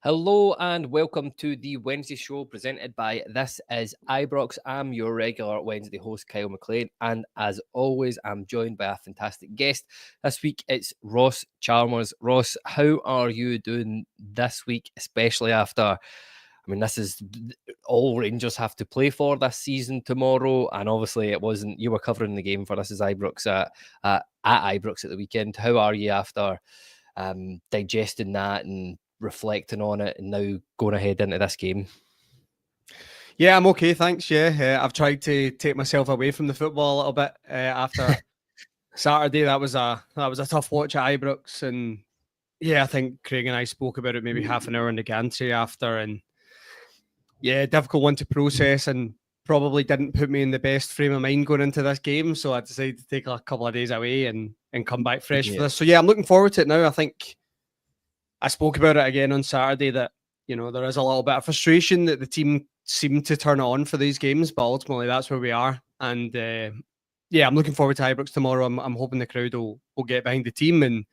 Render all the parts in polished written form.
Hello and welcome to the Wednesday show presented by This is Ibrox. I'm your regular Wednesday host, Kyle McLean, and as always, I'm joined by a fantastic guest. This week it's Ross Chalmers. Ross, how are you doing this week, especially after? This is all Rangers have to play for this season tomorrow, and obviously it wasn't. You were covering the game for This is Ibrox at Ibrox at the weekend. How are you after digesting that and reflecting on it and now going ahead into this game? Yeah, I'm okay, thanks. I've tried to take myself away from the football a little bit after Saturday. That was a tough watch at Ibrox, and I think Craig and I spoke about it maybe half an hour in the gantry after, and difficult one to process, and probably didn't put me in the best frame of mind going into this game. So I decided to take a couple of days away and come back fresh for this. So I'm looking forward to it now. I think I spoke about it again on Saturday that there is a little bit of frustration that the team seem to turn it on for these games, but ultimately that's where we are. And I'm looking forward to Ibrox tomorrow. I'm hoping the crowd will get behind the team and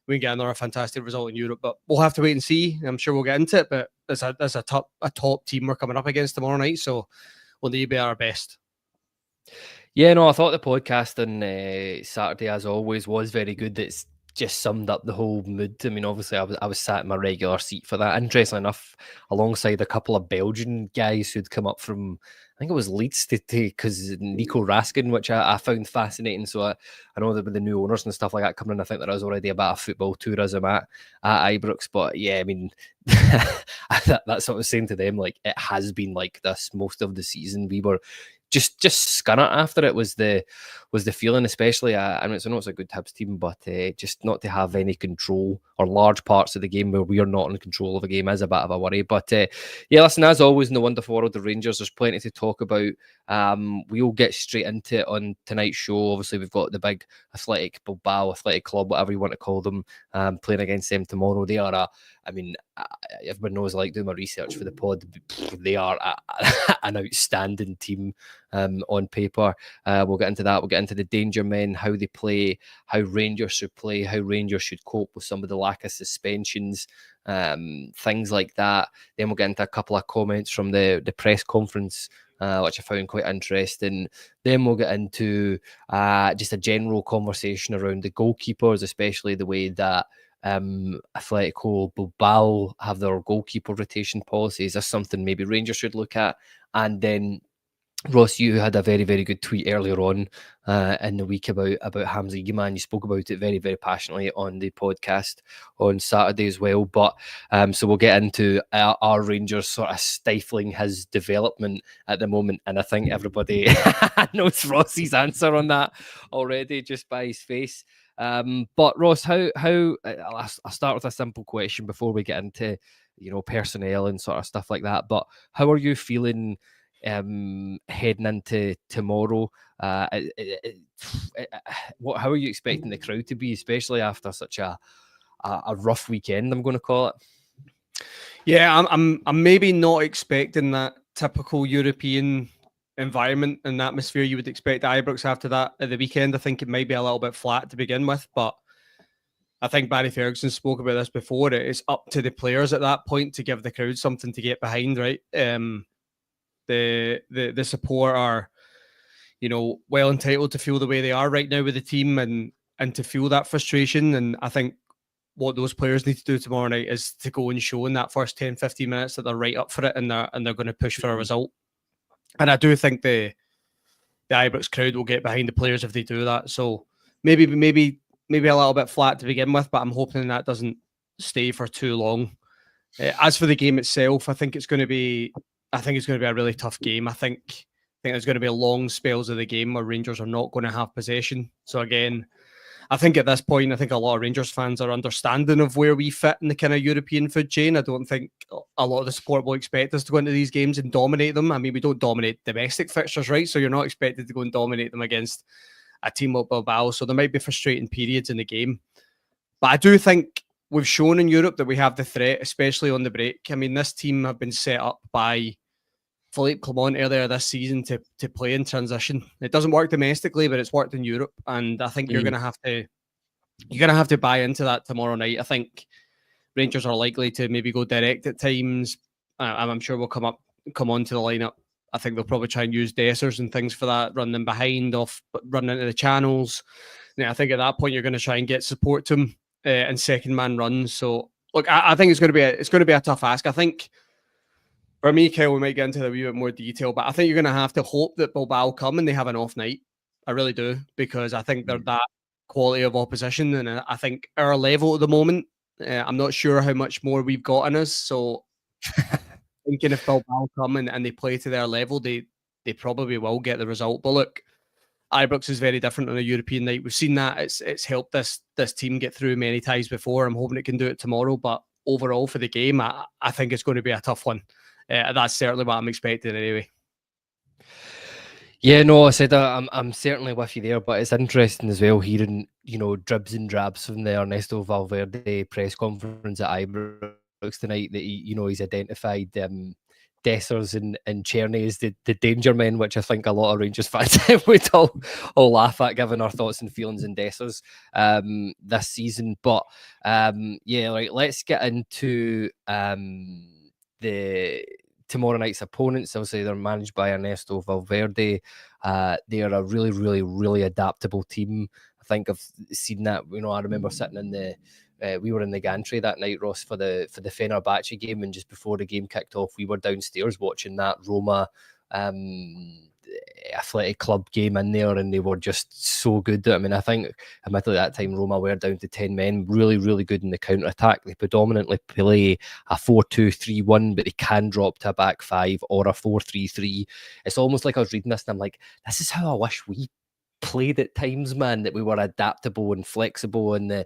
we can get another fantastic result in Europe. But we'll have to wait and see. I'm sure we'll get into it, but there's a top team we're coming up against tomorrow night, so we'll need to be our best. Yeah, no, I thought the podcast on Saturday, as always, was very good. It's just summed up the whole mood. I mean, obviously, I was sat in my regular seat for that. Interestingly enough, alongside a couple of Belgian guys who'd come up from, I think it was Leeds because Nico Raskin, which I found fascinating. So I know that with the new owners and stuff like that coming in, I think there is already a bit of football tourism at Ibrox. But yeah, I mean, that's what I was saying to them. Like, it has been like this most of the season. We were just scunner after it was the feeling, especially. I know it's a good Hibs team, but just not to have any control or large parts of the game where we are not in control of a game is a bit of a worry. But listen, as always in the wonderful world of Rangers, there's plenty to talk about. We'll get straight into it on tonight's show. Obviously, we've got the big Athletic Bilbao, Athletic Club, whatever you want to call them, playing against them tomorrow. They are everyone knows I like doing my research for the pod. They are an outstanding team on paper. We'll get into that. We'll get into the danger men, how they play, how Rangers should play, how Rangers should cope with some of the lack of suspensions, things like that. Then we'll get into a couple of comments from the press conference, which I found quite interesting. Then we'll get into just a general conversation around the goalkeepers, especially the way that Atletico Bilbao have their goalkeeper rotation policies. That's something maybe Rangers should look at. And then Ross, you had a very, very good tweet earlier on in the week about Hamza Yiman. You spoke about it very, very passionately on the podcast on Saturday as well. But so we'll get into our Rangers sort of stifling his development at the moment. And I think everybody knows Ross's answer on that already just by his face. But Ross, how I'll start with a simple question before we get into personnel and sort of stuff like that. But how are you feeling heading into tomorrow? How are you expecting the crowd to be, especially after such a rough weekend, I'm going to call it? Yeah, I'm maybe not expecting that typical European environment and atmosphere you would expect at Ibrox after that at the weekend. I think it might be a little bit flat to begin with, but I think Barry Ferguson spoke about this before. It's up to the players at that point to give the crowd something to get behind, right? The support are, well entitled to feel the way they are right now with the team and to feel that frustration. And I think what those players need to do tomorrow night is to go and show in that first 10, 15 minutes that they're right up for it and they're going to push for a result. And I do think the Ibrox crowd will get behind the players if they do that. So maybe a little bit flat to begin with, but I'm hoping that doesn't stay for too long. As for the game itself, I think it's going to be a really tough game. I think there's going to be long spells of the game where Rangers are not going to have possession. So again, I think at this point, I think a lot of Rangers fans are understanding of where we fit in the kind of European food chain. I don't think a lot of the support will expect us to go into these games and dominate them. I mean, we don't dominate domestic fixtures, right? So you're not expected to go and dominate them against a team like Bilbao. So there might be frustrating periods in the game. But I do think we've shown in Europe that we have the threat, especially on the break. I mean, this team have been set up by Philippe Clement earlier this season to play in transition. It doesn't work domestically, but it's worked in Europe, and I think you're going to have to buy into that tomorrow night. I think Rangers are likely to maybe go direct at times. I'm sure we'll come on to the lineup. I think they'll probably try and use Dessers and things for that, run them behind, run into the channels. Yeah, I think at that point you're going to try and get support to him and second man runs. So look, I think it's going to be a tough ask. I think for me, Kyle, we might get into a wee bit more detail, but I think you're going to have to hope that Bilbao come and they have an off night. I really do, because I think they're that quality of opposition, and I think our level at the moment, I'm not sure how much more we've got in us. So thinking if Bilbao come and they play to their level, they probably will get the result. But look, Ibrox is very different on a European night. We've seen that it's helped this team get through many times before. I'm hoping it can do it tomorrow. But overall for the game, I think it's going to be a tough one. That's certainly what I'm expecting anyway. Yeah, no, I said I'm certainly with you there, but it's interesting as well hearing, dribs and drabs from the Ernesto Valverde press conference at Ibrox tonight that he's identified Dessers and Czerny as the danger men, which I think a lot of Rangers fans would all laugh at, given our thoughts and feelings in Dessers this season. But let's get into the tomorrow night's opponents. Obviously, they're managed by Ernesto Valverde. They are a really, really, really adaptable team. I think I've seen that. I remember sitting in we were in the gantry that night, Ross, for the Fenerbahce game, and just before the game kicked off, we were downstairs watching that Roma Athletic Club game in there, and they were just so good. I mean, I think admittedly at that time Roma were down to 10 men, really, really good in the counter attack. They predominantly play a 4-2-3-1, but they can drop to a back five or a 4-3-3. It's almost like I was reading this and I'm like, this is how I wish we played at times, man, that we were adaptable and flexible in the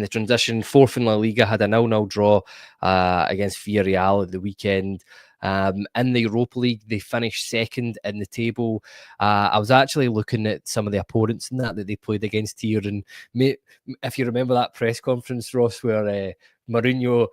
transition. Fourth in La Liga, had a 0-0 draw against Villarreal at the weekend. In the Europa League, they finished second in the table. I was actually looking at some of the opponents in that they played against here, and if you remember that press conference, Ross, where Mourinho,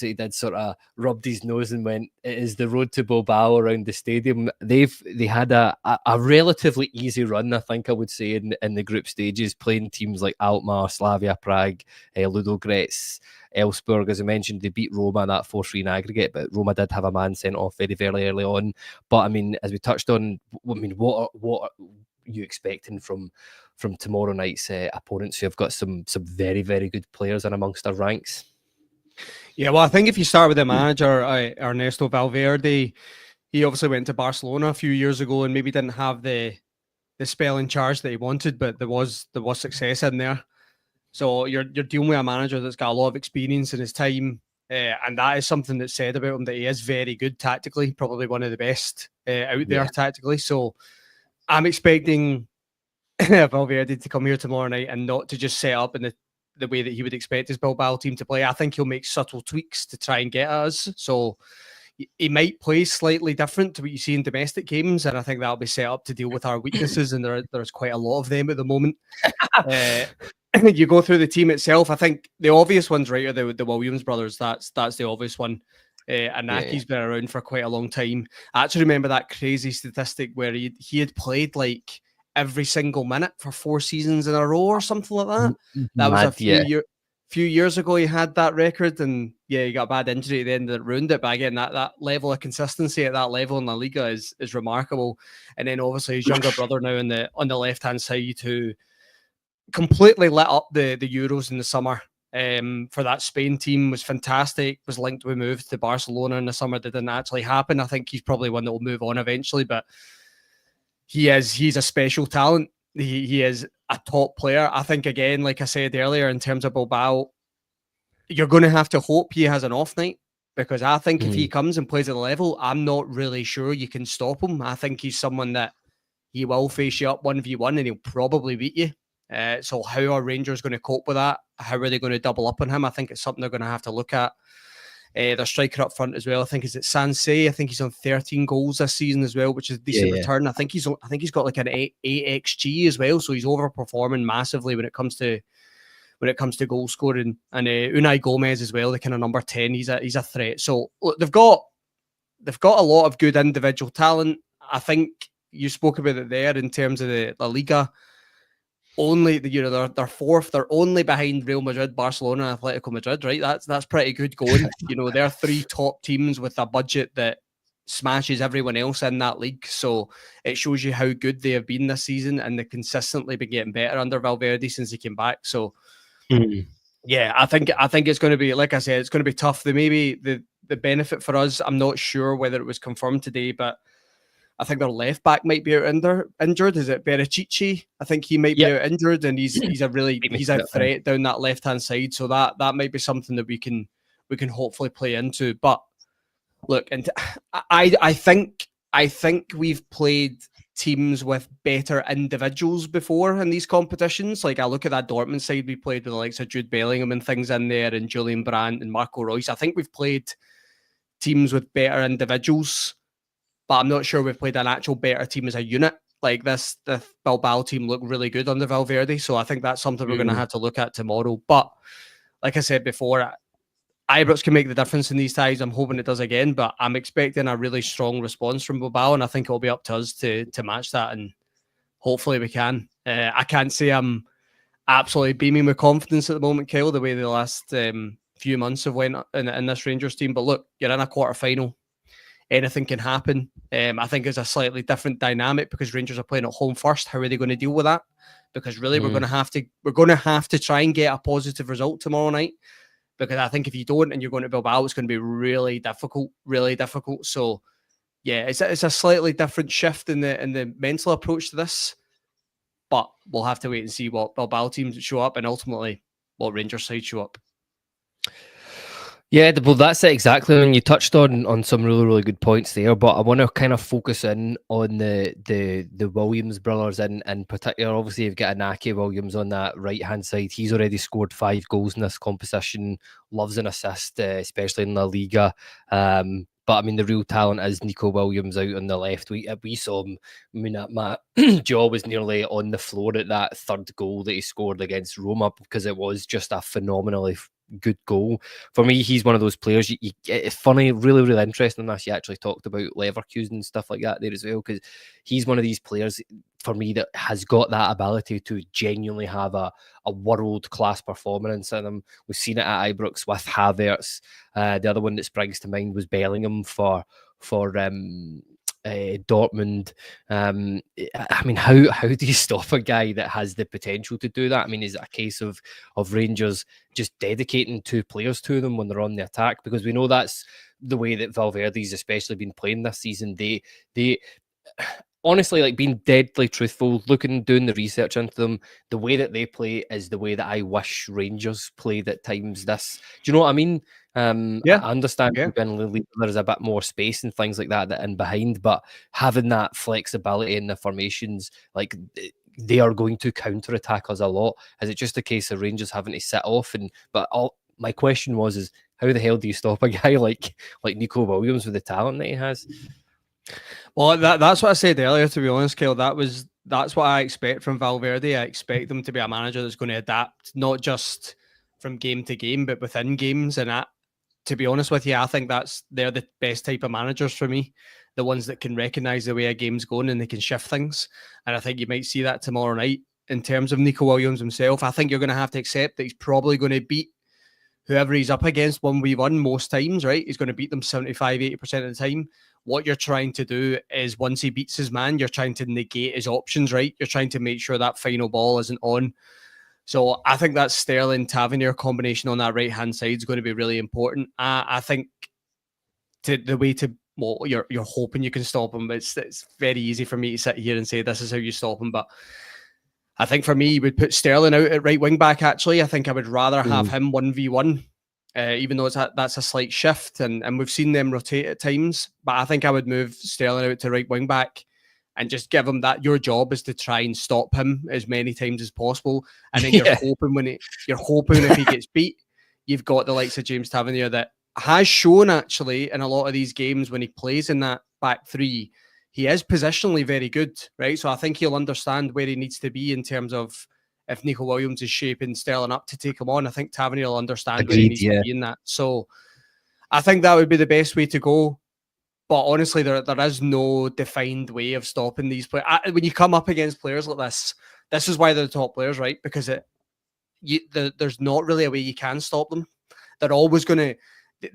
he did sort of rubbed his nose and went, "It is the road to Bilbao around the stadium." They had a relatively easy run, I think I would say, in the group stages, playing teams like Alkmaar, Slavia Prague, Ludogorets, Elfsborg. As I mentioned, they beat Roma that 4-3 in aggregate, but Roma did have a man sent off very, very early on. But I mean, as we touched on, what are you expecting from tomorrow night's opponents who have got some very, very good players in amongst their ranks? Yeah, well, I think if you start with the manager, Ernesto Valverde, he obviously went to Barcelona a few years ago and maybe didn't have the spell in charge that he wanted, but there was success in there. So you're dealing with a manager that's got a lot of experience in his time, and that is something that's said about him, that he is very good tactically, probably one of the best out there tactically. So I'm expecting Valverde to come here tomorrow night and not to just set up in the way that he would expect his Bilbao team to play. I think he'll make subtle tweaks to try and get at us. So he might play slightly different to what you see in domestic games, and I think that'll be set up to deal with our weaknesses, and there's quite a lot of them at the moment. You go through the team itself, I think the obvious ones, right, are the Williams brothers. That's the obvious one. Anaki's been around for quite a long time. I actually remember that crazy statistic where he had played like every single minute for 4 seasons in a row or something like that. That was a few years ago. He had that record, and he got a bad injury at the end that ruined it. But again, that level of consistency at that level in La Liga is remarkable. And then obviously his younger brother now on the left hand side, who completely lit up the Euros in the summer for that Spain team, was fantastic. Was linked with moves to Barcelona in the summer that didn't actually happen. I think he's probably one that will move on eventually, but he's a special talent. He is a top player. I think, again, like I said earlier, in terms of Bilbao, you're going to have to hope he has an off night, because I think if he comes and plays at the level, I'm not really sure you can stop him. I think he's someone that he will face you up 1v1 and he'll probably beat you. So how are Rangers going to cope with that? How are they going to double up on him? I think it's something they're going to have to look at. Their striker up front as well, I think, is it Sansei? I think he's on 13 goals this season as well, which is a decent return. I think he's got like an 8 XG as well, so he's overperforming massively when it comes to goal scoring. And Unai Gomez as well, the kind of number 10. He's a threat. So look, they've got a lot of good individual talent. I think you spoke about it there in terms of the La Liga. only, they're fourth. They're only behind Real Madrid, Barcelona, and Atletico Madrid, right? That's pretty good going. They're three top teams with a budget that smashes everyone else in that league. So it shows you how good they have been this season, and they've consistently been getting better under Valverde since he came back. So yeah, I think it's going to be, like I said, it's going to be tough. The benefit for us, I'm not sure whether it was confirmed today, but I think their left back might be out injured. Is it Berichichi? I think he might be out injured, and he's a threat down that left hand side. So that might be something that we can hopefully play into. But look, and I think we've played teams with better individuals before in these competitions. Like, I look at that Dortmund side we played with the likes of Jude Bellingham and things in there, and Julian Brandt and Marco Reus. I think we've played teams with better individuals, but I'm not sure we've played an actual better team as a unit. Like the Bilbao team looked really good under Valverde, so I think that's something we're going to have to look at tomorrow. But like I said before, Ibrox can make the difference in these ties. I'm hoping it does again, but I'm expecting a really strong response from Bilbao, and I think it'll be up to us to match that, and hopefully we can. I can't say I'm absolutely beaming with confidence at the moment, Kyle, the way the last few months have went in this Rangers team. But look, you're in a quarter-final. Anything can happen. I think it's a slightly different dynamic because Rangers are playing at home first. How are they going to deal with that? Because really, we're going to have to try and get a positive result tomorrow night. Because I think if you don't and you're going to Bilbao, it's going to be really difficult, really difficult. So yeah, it's a slightly different shift in the mental approach to this. But we'll have to wait and see what Bilbao teams show up and ultimately what Rangers side show up. Yeah, well, that's it exactly. And you touched on some really, really good points there. But I want to kind of focus in on the Williams brothers in particular. Obviously, you've got Inaki Williams on that right hand side. He's already scored 5 goals in this competition. Loves an assist, especially in La Liga. But I mean, the real talent is Nico Williams out on the left. We saw him. I mean, my jaw was nearly on the floor at that third goal that he scored against Roma, because it was just a phenomenally good goal. For me, he's one of those players. It's funny, really, really interesting in this. You actually talked about Leverkusen and stuff like that there as well, because he's one of these players for me that has got that ability to genuinely have a world-class performance in him. We've seen it at Ibrox with Havertz. The other one that springs to mind was Bellingham for Dortmund. I mean, how do you stop a guy that has the potential to do that? I mean, is it a case of Rangers just dedicating 2 players to them when they're on the attack? Because we know that's the way that Valverde's especially been playing this season. They honestly, like, being deadly truthful, doing the research into them, the way that they play is the way that I wish Rangers played at times. Do you know what I mean? I understand there's a bit more space and things like that in behind, but having that flexibility in the formations, like, they are going to counter-attack us a lot. Is it just a case of Rangers having to sit off? My question is how the hell do you stop a guy like Nico Williams with the talent that he has? Well, that's what I said earlier, to be honest, Kyle. That's what I expect from Valverde. I expect them to be a manager that's going to adapt, not just from game to game, but within games. And to be honest with you, I think they're the best type of managers for me. The ones that can recognise the way a game's going and they can shift things. And I think you might see that tomorrow night in terms of Nico Williams himself. I think you're going to have to accept that he's probably going to beat whoever he's up against 1v1 most times, right? He's going to beat them 75, 80% of the time. What you're trying to do is, once he beats his man, you're trying to negate his options, right? You're trying to make sure that final ball isn't on. So I think that Sterling-Tavernier combination on that right-hand side is going to be really important. I think you're hoping you can stop him. It's very easy for me to sit here and say this is how you stop him, but I think for me, you would put Sterling out at right wing back. Actually, I think I would rather have him 1v1, even though that's a slight shift, and we've seen them rotate at times. But I think I would move Sterling out to right wing back and just give him that. Your job is to try and stop him as many times as possible, and then you're hoping if he gets beat, you've got the likes of James Tavernier that has shown actually in a lot of these games when he plays in that back three. He is positionally very good, right? So I think he'll understand where he needs to be in terms of if Nico Williams is shaping Sterling up to take him on. I think Tavernier will understand where he needs to be in that. So I think that would be the best way to go. But honestly, there is no defined way of stopping these players. When you come up against players like this, This is why they're the top players, right? Because there's not really a way you can stop them. They're always going to,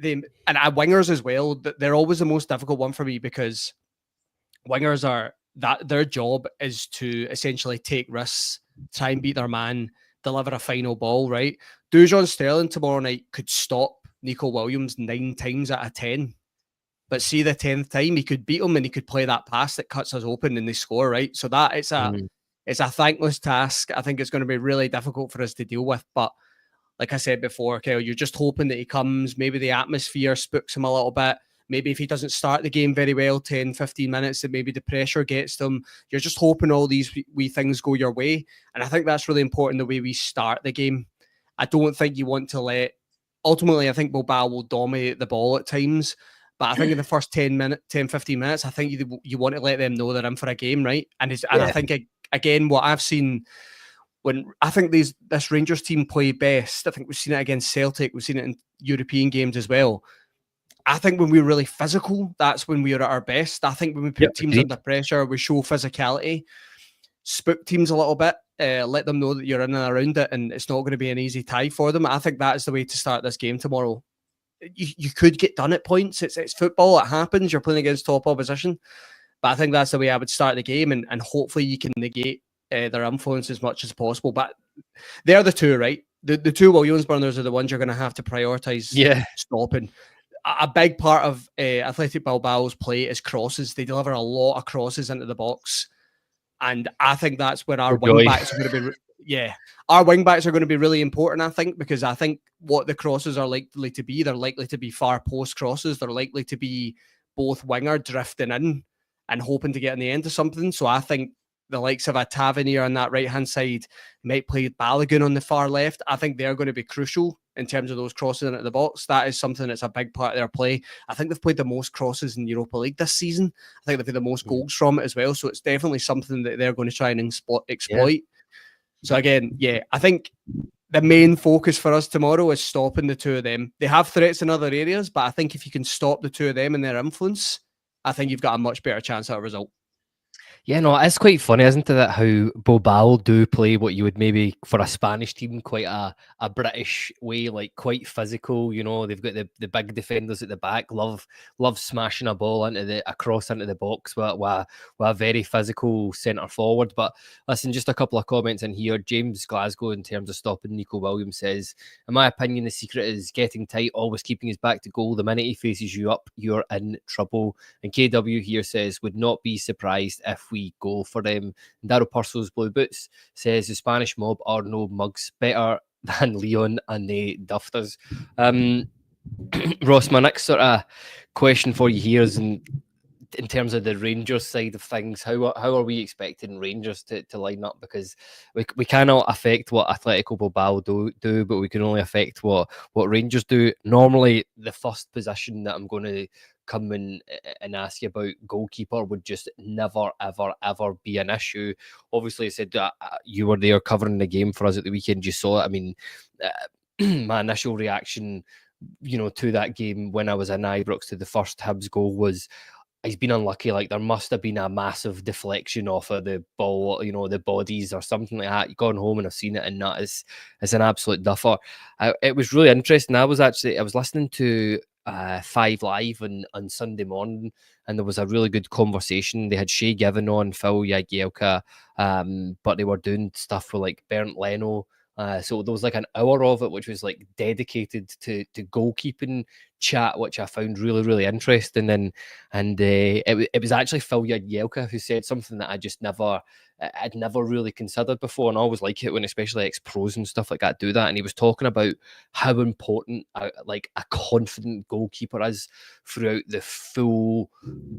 and wingers as well, they're always the most difficult one for me, because wingers are, that their job is to essentially take risks, try and beat their man, deliver a final ball, right? Dujon Sterling tomorrow night could stop Nico Williams 9 times out of 10. But see, the 10th time he could beat him, and he could play that pass that cuts us open and they score, right? So that it's a thankless task. I think it's going to be really difficult for us to deal with. But like I said before, Kyle, you're just hoping that he comes. Maybe the atmosphere spooks him a little bit. Maybe if he doesn't start the game very well, 10, 15 minutes, that maybe the pressure gets them. You're just hoping all these wee things go your way. And I think that's really important, the way we start the game. I don't think you want to let... Ultimately, I think Bilbao will dominate the ball at times. But I think in the first 10, 15 minutes, I think you want to let them know they're in for a game, right? And I think, again, what I've seen... When I think this Rangers team play best, I think we've seen it against Celtic, we've seen it in European games as well. I think when we're really physical, that's when we're at our best. I think when we put teams under pressure, we show physicality, spook teams a little bit, let them know that you're in and around it, and it's not going to be an easy tie for them. I think that is the way to start this game tomorrow. You could get done at points. It's football. It happens. You're playing against top opposition. But I think that's the way I would start the game, and hopefully you can negate their influence as much as possible. But they're the two, right? The two Williams burners are the ones you're going to have to prioritise stopping. A big part of Athletic Bilbao's play is crosses. They deliver a lot of crosses into the box. And I think that's where our wing-backs are going to be... our wing-backs are going to be really important, I think, because I think what the crosses are likely to be, they're likely to be far post crosses. They're likely to be both winger drifting in and hoping to get in the end of something. So I think the likes of a Tavernier on that right-hand side, might play Balogun on the far left. I think they're going to be crucial in terms of those crosses into the box. That is something that's a big part of their play. I think they've played the most crosses in Europa League this season. I think they've had the most goals from it as well. So it's definitely something that they're going to try and exploit. So again, I think the main focus for us tomorrow is stopping the two of them. They have threats in other areas, but I think if you can stop the two of them and their influence, I think you've got a much better chance at a result. Yeah, no, it's quite funny, isn't it, that how Bilbao do play what you would maybe for a Spanish team, quite a British way, like quite physical. You know, they've got the big defenders at the back, love smashing a ball across into the box with a very physical centre forward. But listen, just a couple of comments in here. James Glasgow, in terms of stopping Nico Williams, says, in my opinion, the secret is getting tight, always keeping his back to goal. The minute he faces you up, you're in trouble. And KW here says, would not be surprised if we go for them. Darryl Purcell's Blue Boots says the Spanish mob are no mugs, better than Leon and they duffed us. Ross, my next sort of question for you here is in terms of the Rangers side of things, how are we expecting Rangers to line up? Because we cannot affect what Atletico Bilbao do, but we can only affect what Rangers do. Normally, the first position that I'm going to come and ask you about, goalkeeper, would just never, ever be an issue. Obviously, I said that you were there covering the game for us at the weekend. You saw it. I mean, my initial reaction, to that game when I was in Ibrox to the first Hibs goal was, he's been unlucky. Like, there must have been a massive deflection off of the ball, the bodies or something like that. You've gone home and I've seen it, and that is an absolute duffer. It was really interesting. I was listening to 5 Live on Sunday morning, and there was a really good conversation. They had Shay Given on, Phil Jagielka, but they were doing stuff with like Bernd Leno. So there was like an hour of it which was like dedicated to goalkeeping chat, which I found really, really interesting. And it was actually Phil Jagielka who said something that I'd never really considered before, and I always like it when especially ex-pros and stuff like that do that. And he was talking about how important a confident goalkeeper is throughout the full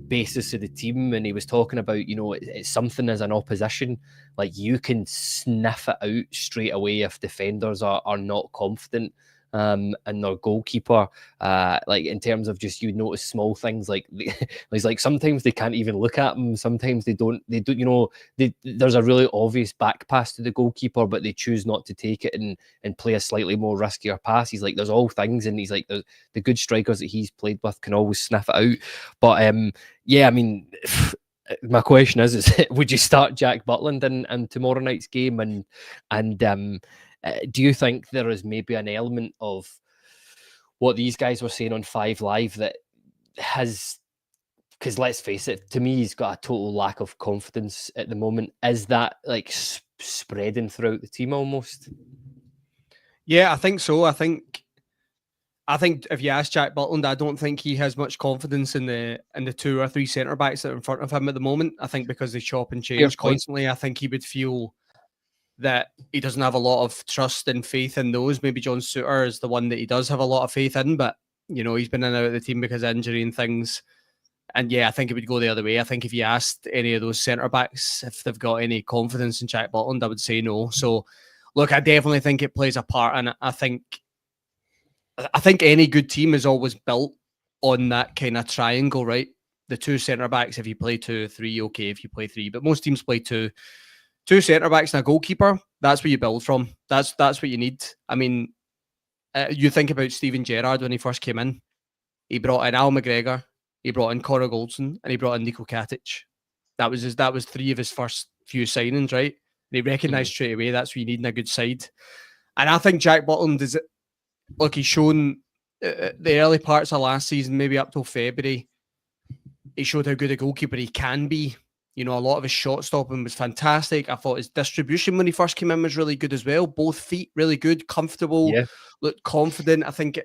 basis of the team. And he was talking about, it's something as an opposition, like you can sniff it out straight away if defenders are not confident and their goalkeeper, like in terms of just, you notice small things like it's like sometimes they can't even look at them, sometimes they do, there's a really obvious back pass to the goalkeeper, but they choose not to take it and play a slightly more riskier pass. He's like, there's all things, and he's like, the good strikers that he's played with can always sniff it out. But I mean, my question is would you start Jack Butland in tomorrow night's game? And do you think there is maybe an element of what these guys were saying on 5 Live that has, because let's face it, to me, he's got a total lack of confidence at the moment. Is that like spreading throughout the team almost? Yeah, I think so. I think if you ask Jack Butland, I don't think he has much confidence in the 2 or 3 centre backs that are in front of him at the moment. I think because they chop and change constantly, I think he would feel that he doesn't have a lot of trust and faith in those. Maybe John Souttar is the one that he does have a lot of faith in, but he's been in and out of the team because of injury and things. And yeah, I think it would go the other way. I think if you asked any of those centre backs if they've got any confidence in Jack Butland, I would say no. So look, I definitely think it plays a part, and I think any good team is always built on that kind of triangle, right? The 2 centre backs, if you play 2, 3, okay, if you play 3, but most teams play 2 centre backs and a goalkeeper. That's where you build from. That's what you need. I mean, you think about Steven Gerrard when he first came in. He brought in Al McGregor, he brought in Connor Goldson, and he brought in Niko Katic. That was 3 of his first few signings, right? And he recognised straight away that's what you need in a good side. And I think Jack Butland is. Look, he's shown the early parts of last season, maybe up till February, he showed how good a goalkeeper he can be. A lot of his shot stopping was fantastic. I thought his distribution when he first came in was really good as well. Both feet really good, comfortable, looked confident. I think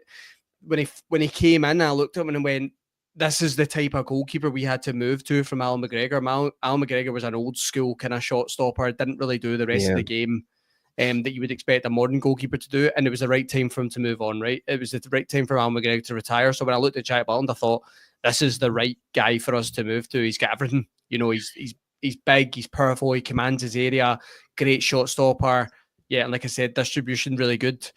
when he came in, I looked at him and went, this is the type of goalkeeper we had to move to from Al McGregor. Al McGregor was an old school kind of shot stopper, didn't really do the rest of the game that you would expect a modern goalkeeper to do, and it was the right time for him to move on, right? It was the right time for Al McGregor to retire. So when I looked at Jack Butland, I thought, this is the right guy for us to move to. He's got everything. He's big, he's powerful, he commands his area, great shot stopper. Yeah, and like I said, distribution really good.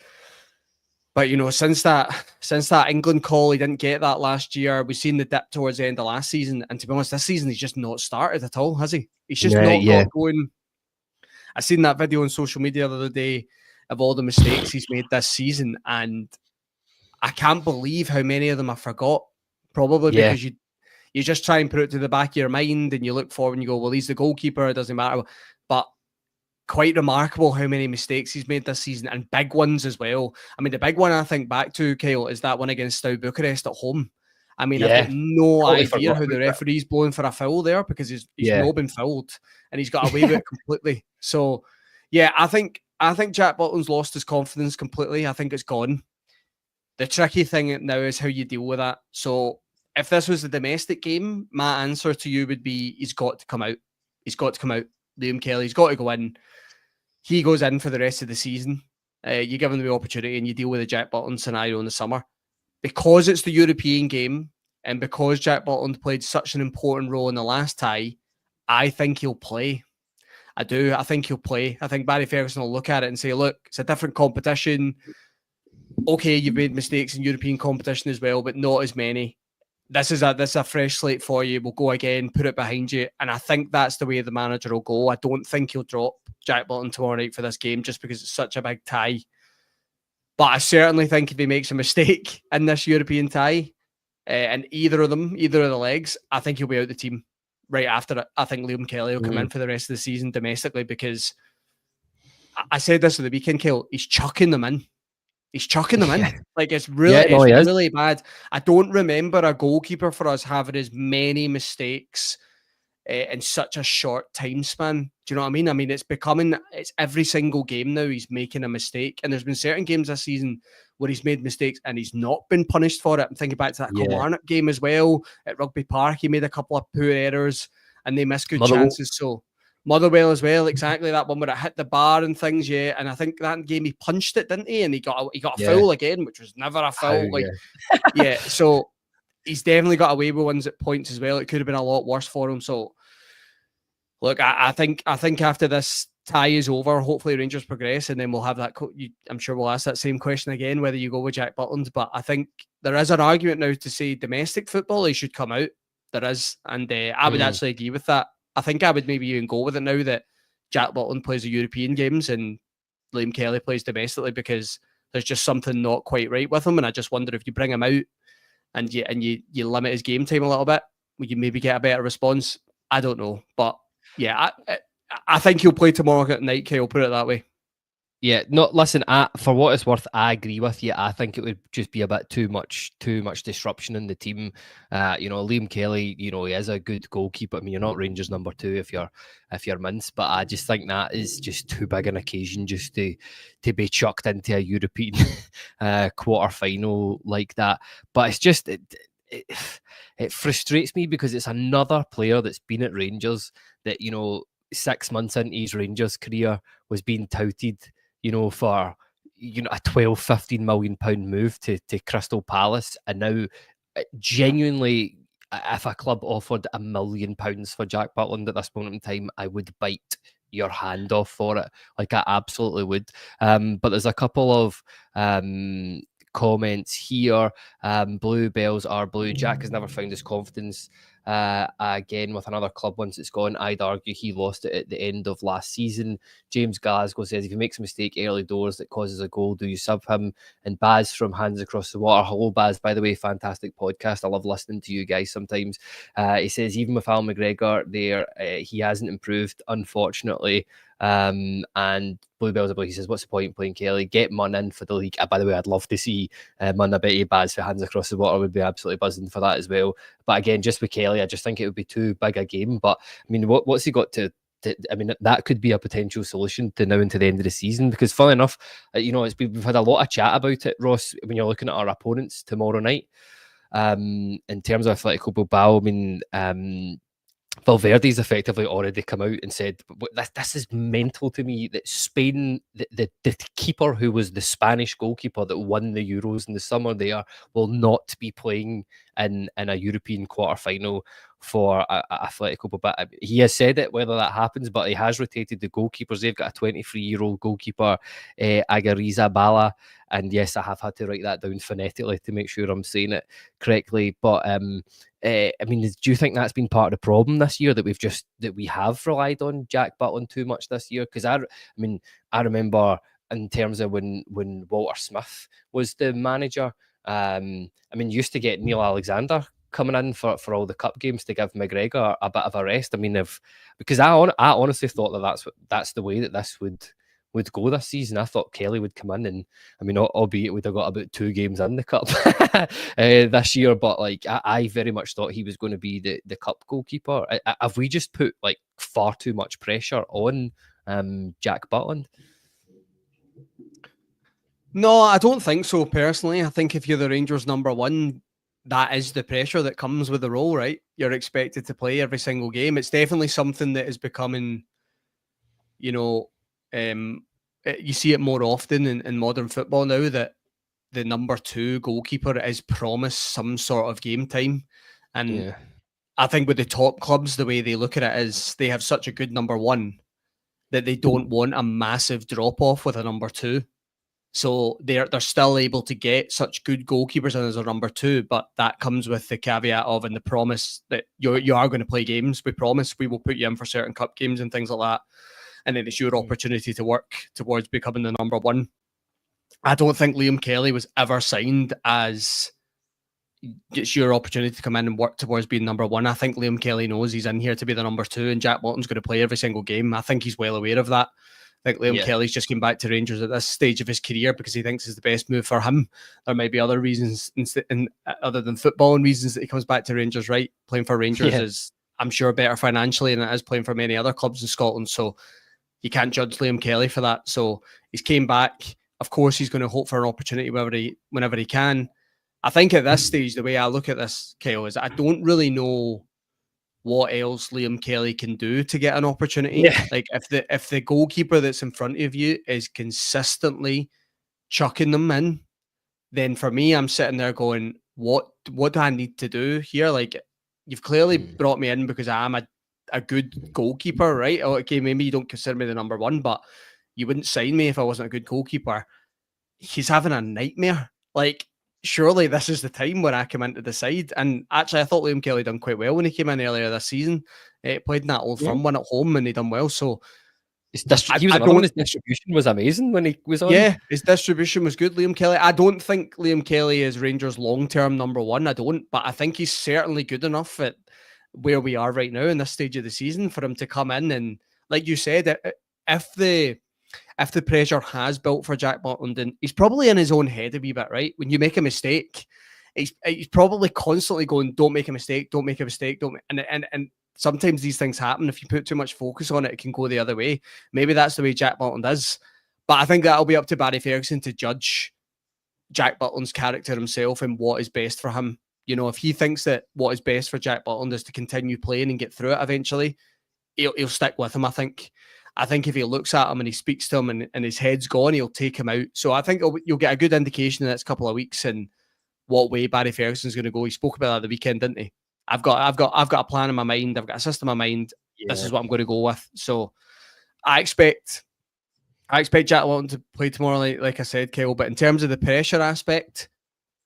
But since that England call, he didn't get that last year. We've seen the dip towards the end of last season, and to be honest, this season he's just not started at all, has he? He's just not got going. I seen that video on social media the other day of all the mistakes he's made this season, and I can't believe how many of them I forgot. Probably because you just try and put it to the back of your mind, and you look forward and you go, well, he's the goalkeeper, it doesn't matter. But quite remarkable how many mistakes he's made this season, and big ones as well. I mean, the big one I think back to, Kyle, is that one against Steaua Bucharest at home. I mean, I've got no idea how the referee's blowing for a foul there, because he's not been fouled and he's got away with it completely. So, yeah, I think Jack Butland's lost his confidence completely. I think it's gone. The tricky thing now is how you deal with that. So, if this was a domestic game, my answer to you would be he's got to come out. He's got to come out. Liam Kelly's got to go in. He goes in for the rest of the season. You give him the opportunity and you deal with the Jack Butland scenario in the summer. Because it's the European game, and because Jack Butland played such an important role in the last tie, I think he'll play. I do. I think he'll play. I think Barry Ferguson will look at it and say, look, it's a different competition. Okay, you've made mistakes in European competition as well, but not as many. This is a fresh slate for you. We'll go again, put it behind you. And I think that's the way the manager will go. I don't think he'll drop Jack Butland tomorrow night for this game just because it's such a big tie. But I certainly think if he makes a mistake in this European tie, and either of the legs, I think he'll be out the team right after it. I think Liam Kelly will come in for the rest of the season domestically, because I said this at the weekend, Kel, he's chucking them in. He's chucking them in. Like, it's really bad. I don't remember a goalkeeper for us having as many mistakes in such a short time span. Do you know what I mean? I mean, it's every single game now he's making a mistake. And there's been certain games this season where he's made mistakes and he's not been punished for it. I'm thinking back to that Kilmarnock game as well. At Rugby Park, he made a couple of poor errors and they missed good chances. So Motherwell as well, exactly. That one where it hit the bar and things, yeah. And I think that game he punched it, didn't he? And he got a foul again, which was never a foul. So he's definitely got away with ones at points as well. It could have been a lot worse for him. So look, I think after this tie is over, hopefully Rangers progress, and then we'll have that. I'm sure we'll ask that same question again, whether you go with Jack Butland. But I think there is an argument now to say domestic football, he should come out. There is, and I would actually agree with that. I think I would maybe even go with it now that Jack Butland plays the European games and Liam Kelly plays domestically, because there's just something not quite right with him. And I just wonder if you bring him out and you limit his game time a little bit, would you maybe get a better response? I don't know, but yeah, I think he'll play tomorrow at night. Kyle, put it that way. Yeah, no, listen, for what it's worth, I agree with you. I think it would just be a bit too much disruption in the team. Liam Kelly, he is a good goalkeeper. I mean, you're not Rangers number 2 if you're Mince, but I just think that is just too big an occasion just to be chucked into a European quarter-final like that. But it's just it frustrates me because it's another player that's been at Rangers that 6 months into his Rangers career was being touted for a 12-15 million pound move to Crystal Palace, and now genuinely, if a club offered £1 million for Jack Butland at this moment in time, I would bite your hand off for it. Like, I absolutely would. But there's a couple of comments here. Blue bells are blue. Jack has never found his confidence again with another club once it's gone. I'd argue he lost it at the end of last season. James Glasgow says, if he makes a mistake early doors that causes a goal, do you sub him? And Baz from Hands Across the Water. Hello, Baz, by the way, fantastic podcast. I love listening to you guys sometimes. He says, even with Al McGregor there, he hasn't improved, unfortunately. And Bluebells Blue, he says, what's the point in playing Kelly? Get Munn in for the league. By the way, I'd love to see Munn. I bet you Baz for Hands Across the Water would be absolutely buzzing for that as well. But again, just with Kelly, I just think it would be too big a game. But I mean, what's he got to I mean, that could be a potential solution to now into the end of the season, because funnily enough, we've had a lot of chat about it, Ross, when you're looking at our opponents tomorrow night. In terms of Athletic Bilbao, I mean, Valverde's effectively already come out and said, this is mental to me, that Spain, the keeper who was the Spanish goalkeeper that won the Euros in the summer there, will not be playing in a European quarter-final for Athletic Bilbao. He has said it, whether that happens, but he has rotated the goalkeepers. They've got a 23-year-old goalkeeper, Agariza Bala, and yes, I have had to write that down phonetically to make sure I'm saying it correctly. But I mean, do you think that's been part of the problem this year, that we have relied on Jack Butland too much this year? Because I remember in terms of when Walter Smith was the manager. I mean, used to get Neil Alexander coming in for all the cup games to give McGregor a bit of a rest. I mean, because I honestly thought that's the way that this would go this season. I thought Kelly would come in, and I mean, albeit we'd have got about 2 games in the cup this year, but like I very much thought he was going to be the cup goalkeeper. Have we just put like far too much pressure on Jack Butland? No, I don't think so, personally. I think if you're the Rangers number 1, that is the pressure that comes with the role, right? You're expected to play every single game. It's definitely something that is becoming, you see it more often in modern football now, that the number 2 goalkeeper is promised some sort of game time. And yeah. I think with the top clubs, the way they look at it is they have such a good number 1 that they don't want a massive drop-off with a number 2. So they're still able to get such good goalkeepers in as a number 2, but that comes with the caveat of, and the promise that you are going to play games. We promise we will put you in for certain cup games and things like that, and then it's your opportunity to work towards becoming the number 1. I don't think Liam Kelly was ever signed as it's your opportunity to come in and work towards being number 1. I think Liam Kelly knows he's in here to be the number 2, and Jack Butland's going to play every single game. I think he's well aware of that. I think Liam Kelly's just came back to Rangers at this stage of his career because he thinks it's the best move for him. There may be other reasons other than football and reasons that he comes back to Rangers, right? Playing for Rangers is, I'm sure, better financially than it is playing for many other clubs in Scotland. So you can't judge Liam Kelly for that. So he's came back. Of course, he's going to hope for an opportunity whenever he can. I think at this stage, the way I look at this, Kyle, is I don't really know what else Liam Kelly can do to get an opportunity. Yeah. Like if the goalkeeper that's in front of you is consistently chucking them in, then for me, I'm sitting there going, what do I need to do here? Like, you've clearly brought me in because I am a good goalkeeper, right? Okay, maybe you don't consider me the number 1, but you wouldn't sign me if I wasn't a good goalkeeper. He's having a nightmare. Like, surely this is the time when I come into the side. And actually, I thought Liam Kelly done quite well when he came in earlier this season. He played in that Old Firm one at home, and he done well. So his distribution was amazing when he was on. Yeah, his distribution was good, Liam Kelly. I don't think Liam Kelly is Rangers' long-term number 1. I don't, but I think he's certainly good enough at where we are right now in this stage of the season, for him to come in and, like you said, if the pressure has built for Jack Butland, then he's probably in his own head a wee bit, right? When you make a mistake, he's probably constantly going, "Don't make a mistake, don't make a mistake, don't." And sometimes these things happen. If you put too much focus on it, it can go the other way. Maybe that's the way Jack Butland is, but I think that'll be up to Barry Ferguson to judge Jack Butland's character himself and what is best for him. You know, if he thinks that what is best for Jack Butland is to continue playing and get through it eventually, he'll stick with him, I think. I think if he looks at him and he speaks to him and his head's gone, he'll take him out. So I think you'll get a good indication in the next couple of weeks and what way Barry Ferguson's going to go. He spoke about that at the weekend, didn't he? I've got a plan in my mind. I've got a system in my mind. Yeah. This is what I'm going to go with. So I expect Jack Lawton to play tomorrow, like I said, Kyle. But in terms of the pressure aspect,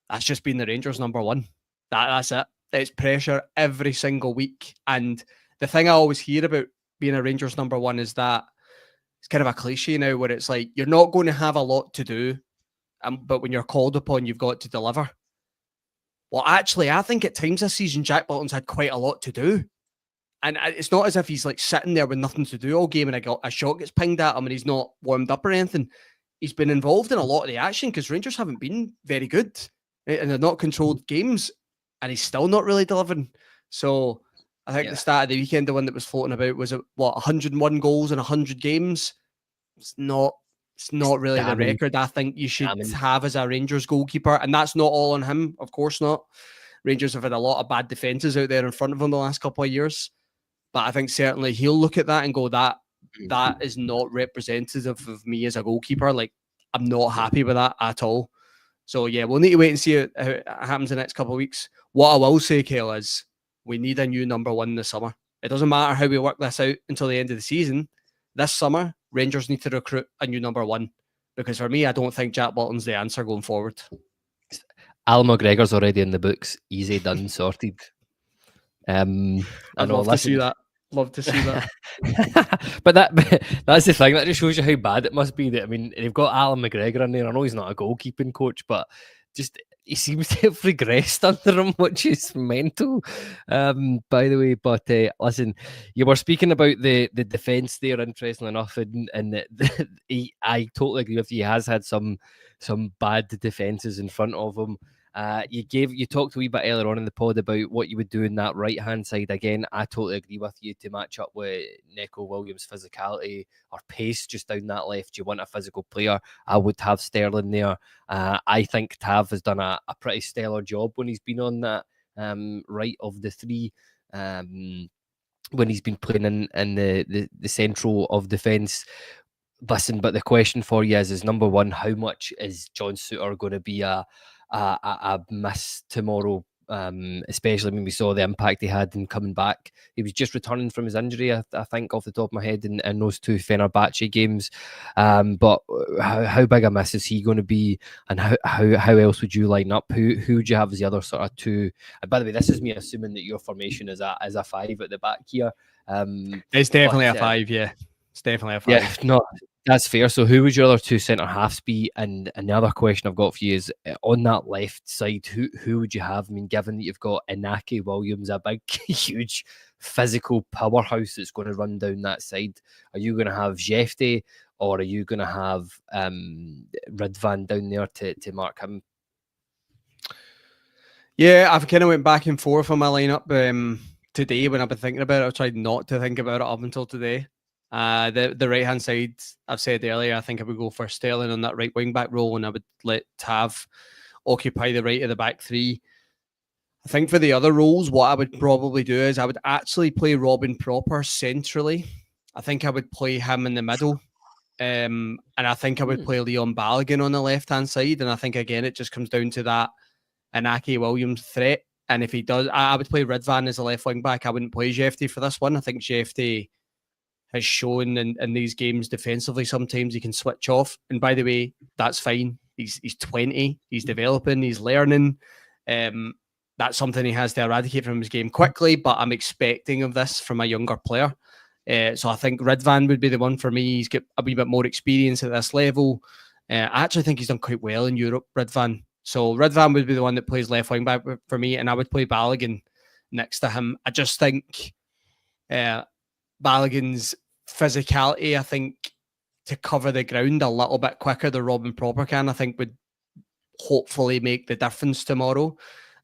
that's just been the Rangers' number one. That's it. It's pressure every single week. And the thing I always hear about being a Rangers number one is that it's kind of a cliche now, where it's like you're not going to have a lot to do, but when you're called upon, you've got to deliver. Well, actually, I think at times this season, Jack Butland's had quite a lot to do. And it's not as if he's like sitting there with nothing to do all game and a shot gets pinged at him and he's not warmed up or anything. He's been involved in a lot of the action because Rangers haven't been very good and they're not controlled games, and he's still not really delivering. So I think the start of the weekend, the one that was floating about was 101 goals in 100 games. It's not really the record I think you should have as a Rangers goalkeeper, and that's not all on him, of course not. Rangers have had a lot of bad defences out there in front of him the last couple of years, but I think certainly he'll look at that and go, that is not representative of me as a goalkeeper. Like, I'm not happy with that at all. So yeah, we'll need to wait and see how it happens in the next couple of weeks. What I will say, Kale, is we need a new number one this summer. It doesn't matter how we work this out until the end of the season. This summer, Rangers need to recruit a new number one, because for me, I don't think Jack Butland's the answer going forward. Al McGregor's already in the books. Easy done, sorted. I'd love to see that. Love to see that. but that's the thing. That just shows you how bad it must be. That, I mean, they've got Alan McGregor in there. I know he's not a goalkeeping coach, but just he seems to have regressed under him, which is mental, by the way. But listen, you were speaking about the defence there, interestingly enough, and I totally agree with you. He has had some bad defences in front of him. You talked a wee bit earlier on in the pod about what you would do in that right hand side. Again, I totally agree with you. To match up with Neco Williams' physicality or pace just down that left, you want a physical player. I would have Sterling there. I think Tav has done a pretty stellar job when he's been on that right of the three, when he's been playing in the central of defence. Listen, but the question for you is number one, how much is John Souttar going to be a miss tomorrow, especially when we saw the impact he had in coming back. He was just returning from his injury, I think, off the top of my head, in those two Fenerbahce games. But how big a miss is he going to be, and how else would you line up? Who would you have as the other sort of two? And by the way, this is me assuming that your formation is a five at the back here. It's definitely a five, yeah. It's definitely a five. Yeah, no, that's fair. So who would your other two centre halves be? And the other question I've got for you is, on that left side, who would you have? I mean, given that you've got Inaki Williams, a big, huge physical powerhouse that's going to run down that side, are you going to have Jefte, or are you going to have Ridvan down there to mark him? Yeah, I've kind of went back and forth on my lineup today when I've been thinking about it. I've tried not to think about it up until today. The right hand side, I've said earlier, I think I would go for Sterling on that right wing back role, and I would let Tav occupy the right of the back three. I think for the other roles, what I would probably do is I would actually play Robin proper centrally. I think I would play him in the middle, and I think I would play Leon Balogun on the left hand side. And I think again it just comes down to that Inaki Williams threat. And if he does, I would play Ridvan as a left wing back. I wouldn't play Jefte for this one. I think Jefte has shown in these games defensively sometimes he can switch off. And by the way, that's fine. He's 20. He's developing. He's learning. That's something he has to eradicate from his game quickly, but I'm expecting of this from a younger player. So I think Ridvan would be the one for me. He's got a wee bit more experience at this level. I actually think he's done quite well in Europe, Ridvan. So Ridvan would be the one that plays left wing back for me, and I would play Balogun next to him. I just think Balogun's physicality, I think, to cover the ground a little bit quicker than Robin Propper can, I think would hopefully make the difference tomorrow.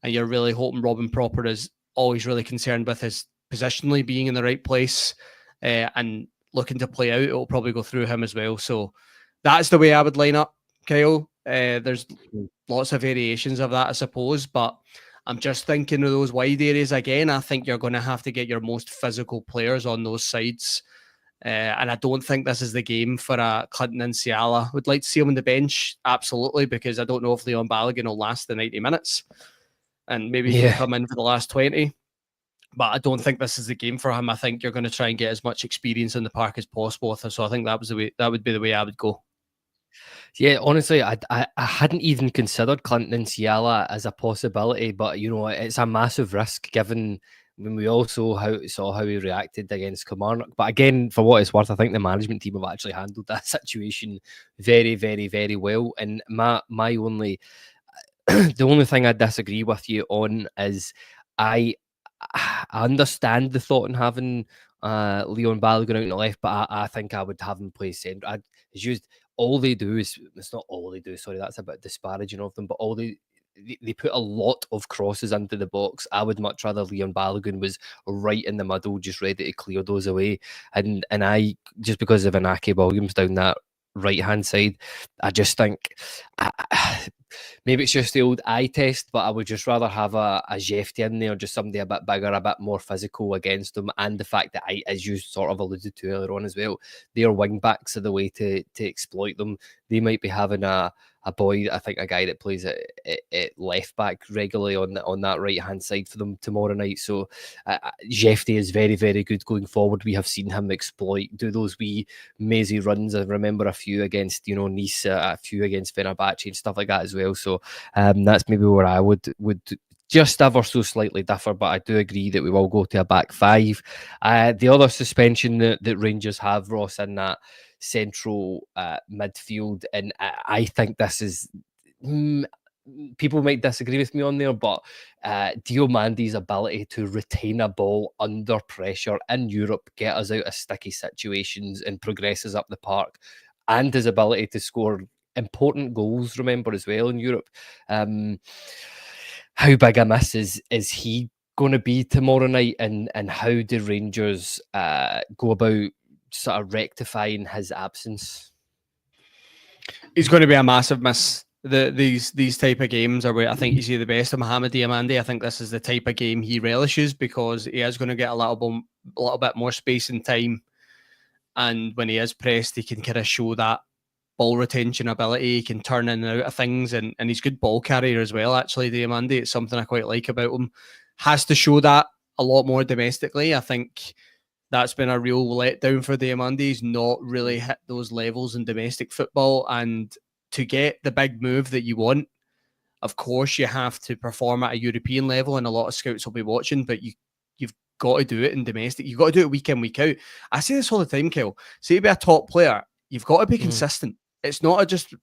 And you're really hoping Robin Propper is always really concerned with his positionally being in the right place and looking to play out. It'll probably go through him as well. So that's the way I would line up, Kyle. There's lots of variations of that, I suppose, but I'm just thinking of those wide areas again. I think you're going to have to get your most physical players on those sides. And I don't think this is the game for Clinton and Ciala. Would like to see him on the bench, absolutely, because I don't know if Leon Balogun will last the 90 minutes. And maybe he can come in for the last 20. But I don't think this is the game for him. I think you're going to try and get as much experience in the park as possible. So I think that would be the way I would go. Yeah, honestly, I hadn't even considered Clinton and Ciala as a possibility, but it's a massive risk given when we also saw how he reacted against Kilmarnock. But again, for what it's worth, I think the management team have actually handled that situation very, very, very well. And my only the only thing I disagree with you on is I understand the thought in having Leon Balogun out on the left, but I think I would have him play centre. It's used all they do is it's not all they do. Sorry, that's a bit disparaging of them, but all they put a lot of crosses into the box. I would much rather Leon Balogun was right in the middle, just ready to clear those away. And I just because of Inaki Williams down that right hand side, I just think maybe it's just the old eye test, but I would just rather have a Jefty in there, just somebody a bit bigger, a bit more physical against them. And the fact that, as you sort of alluded to earlier on as well, their wing backs are the way to exploit them. They might be having a boy, I think a guy that plays at left back regularly on that right hand side for them tomorrow night. So Jefty is very, very good going forward. We have seen him do those wee mazy runs. I remember a few against Nice, a few against Fenerbahce and stuff like that as well. So that's maybe where I would just ever so slightly differ, but I do agree that we will go to a back five. The other suspension that Rangers have, Ross, in that central midfield, and I think this is people might disagree with me on there, but Diomandi's ability to retain a ball under pressure in Europe, get us out of sticky situations and progresses up the park, and his ability to score important goals, remember, as well in Europe. How big a miss is he going to be tomorrow night, and how do Rangers go about sort of rectifying his absence? He's going to be a massive miss. These type of games are where I think you see the best of Mohamed Diamandi. I think this is the type of game he relishes because he is going to get a little bit more space and time, and when he is pressed, he can kind of show that ball retention ability. He can turn in and out of things, and he's good ball carrier as well. Actually, Diamandi, it's something I quite like about him. Has to show that a lot more domestically. I think that's been a real letdown for Diamandi. He's not really hit those levels in domestic football, and to get the big move that you want, of course, you have to perform at a European level, and a lot of scouts will be watching, but you've got to do it in domestic. You've got to do it week in, week out. I say this all the time, Kel. Say to be a top player, you've got to be consistent. It's not just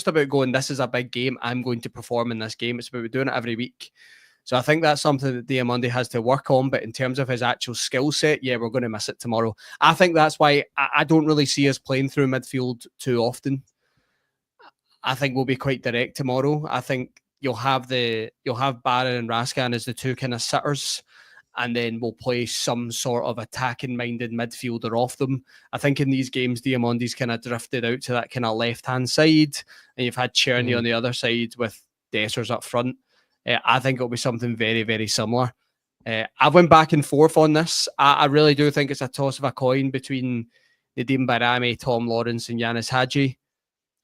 about going, this is a big game, I'm going to perform in this game. It's about doing it every week. So I think that's something that Diamandi has to work on. But in terms of his actual skill set, yeah, we're going to miss it tomorrow. I think that's why I don't really see us playing through midfield too often. I think we'll be quite direct tomorrow. I think you'll have Barron and Raskan as the two kind of sitters, and then we'll play some sort of attacking-minded midfielder off them. I think in these games, Diamandi's kind of drifted out to that kind of left-hand side, and you've had Cherny on the other side with Dessers up front. I think it'll be something very, very similar. I've went back and forth on this. I really do think it's a toss of a coin between Nadim Barami, Tom Lawrence, and Yanis Hadji.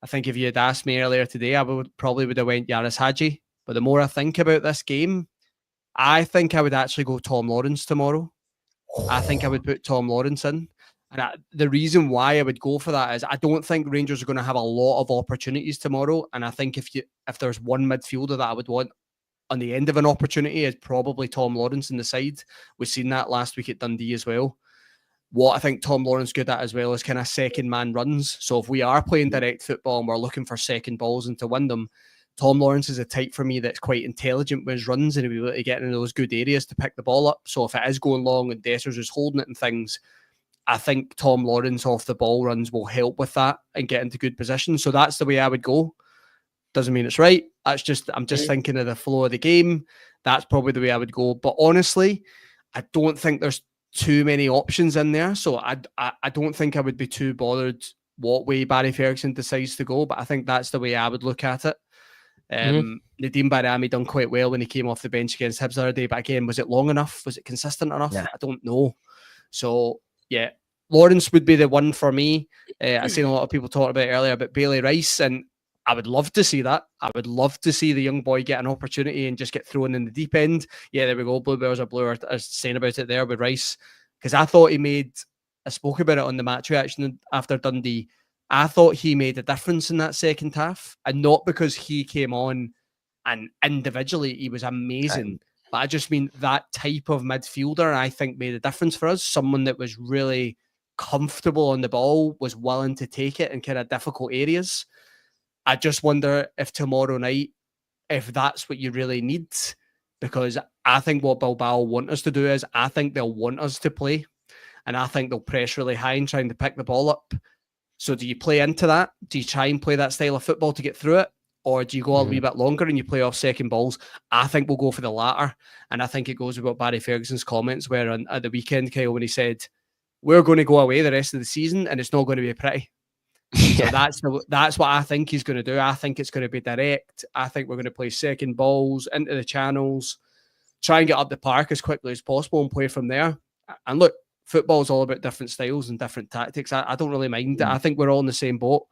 I think if you had asked me earlier today, I would have went Yanis Hadji. But the more I think about this game, I think I would actually go Tom Lawrence tomorrow. I think I would put Tom Lawrence in. And the reason why I would go for that is I don't think Rangers are going to have a lot of opportunities tomorrow. And I think if there's one midfielder that I would want on the end of an opportunity is probably Tom Lawrence in the side. We've seen that last week at Dundee as well. What I think Tom Lawrence good at as well is kind of second man runs. So if we are playing direct football and we're looking for second balls and to win them, Tom Lawrence is a type for me that's quite intelligent with his runs, and he'll be able to get into those good areas to pick the ball up. So if it is going long and Dessers is holding it and things, I think Tom Lawrence off the ball runs will help with that and get into good position. So that's the way I would go. Doesn't mean it's right. I'm just thinking of the flow of the game. That's probably the way I would go. But honestly, I don't think there's too many options in there. So I don't think I would be too bothered what way Barry Ferguson decides to go. But I think that's the way I would look at it. Nadim Bayrami done quite well when he came off the bench against Hibs the other day. But again, was it long enough? Was it consistent enough? Yeah. I don't know. So yeah, Lawrence would be the one for me. I've seen a lot of people talking about earlier about Bailey Rice, and I would love to see that. I would love to see the young boy get an opportunity and just get thrown in the deep end. Yeah, there we go. Bluebells are blue are saying about it there with Rice, because I thought I spoke about it on the match reaction after Dundee. I thought he made a difference in that second half, and not because he came on and individually he was amazing. But I just mean that type of midfielder, I think, made a difference for us. Someone that was really comfortable on the ball, was willing to take it in kind of difficult areas. I just wonder if tomorrow night, if that's what you really need, because I think what Bilbao want us to do is, I think they'll want us to play, and I think they'll press really high in trying to pick the ball up. So do you play into that? Do you try and play that style of football to get through it? Or do you go a wee bit longer and you play off second balls? I think we'll go for the latter. And I think it goes with what Barry Ferguson's comments were at the weekend, Kyle, when he said, we're going to go away the rest of the season and it's not going to be pretty. Yeah. So that's what I think he's going to do. I think it's going to be direct. I think we're going to play second balls into the channels, try and get up the park as quickly as possible and play from there. And look, football is all about different styles and different tactics. I don't really mind it. I think we're all in the same boat.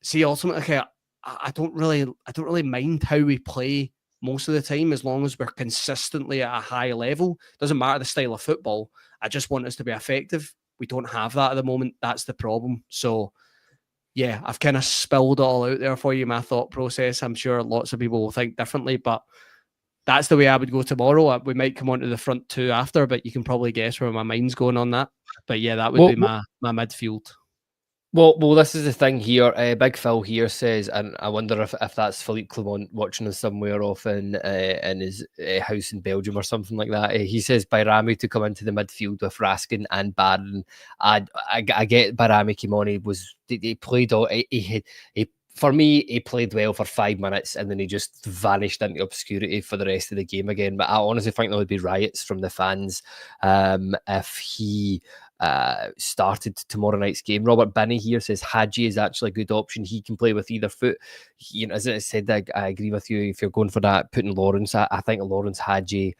See, ultimately, I don't really mind how we play most of the time, as long as we're consistently at a high level. Doesn't matter the style of football. I just want us to be effective. We don't have that at the moment. That's the problem. So yeah, I've kind of spilled it all out there for you, my thought process. I'm sure lots of people will think differently, but that's the way I would go tomorrow. We might come on to the front two after, but you can probably guess where my mind's going on that. But yeah, that would be my midfield. Well, this is the thing here. Big Phil here says, and I wonder if that's Philippe Clement watching us somewhere off in his house in Belgium or something like that. He says Bayrami to come into the midfield with Raskin and Barron. I get Bayrami came on. He played all. For me, he played well for 5 minutes and then he just vanished into obscurity for the rest of the game again. But I honestly think there would be riots from the fans if he started tomorrow night's game. Robert Binney here says Hadji is actually a good option. He can play with either foot. As I said, I agree with you. If you're going for that, putting Lawrence, I think Lawrence, Hadji,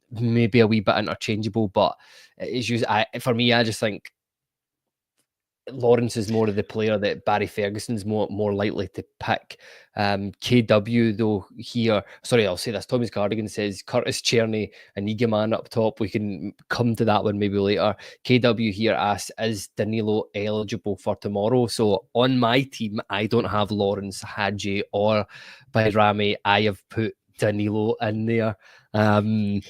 maybe a wee bit interchangeable. But for me, I just think Lawrence is more of the player that Barry Ferguson's more likely to pick. KW though here, sorry, I'll say this. Tommy's Cardigan says Curtis Cherney and Egaman up top. We can come to that one maybe later. KW here asks, is Danilo eligible for tomorrow? So on my team, I don't have Lawrence, Hadji or Bayrami. I have put Danilo in there. Do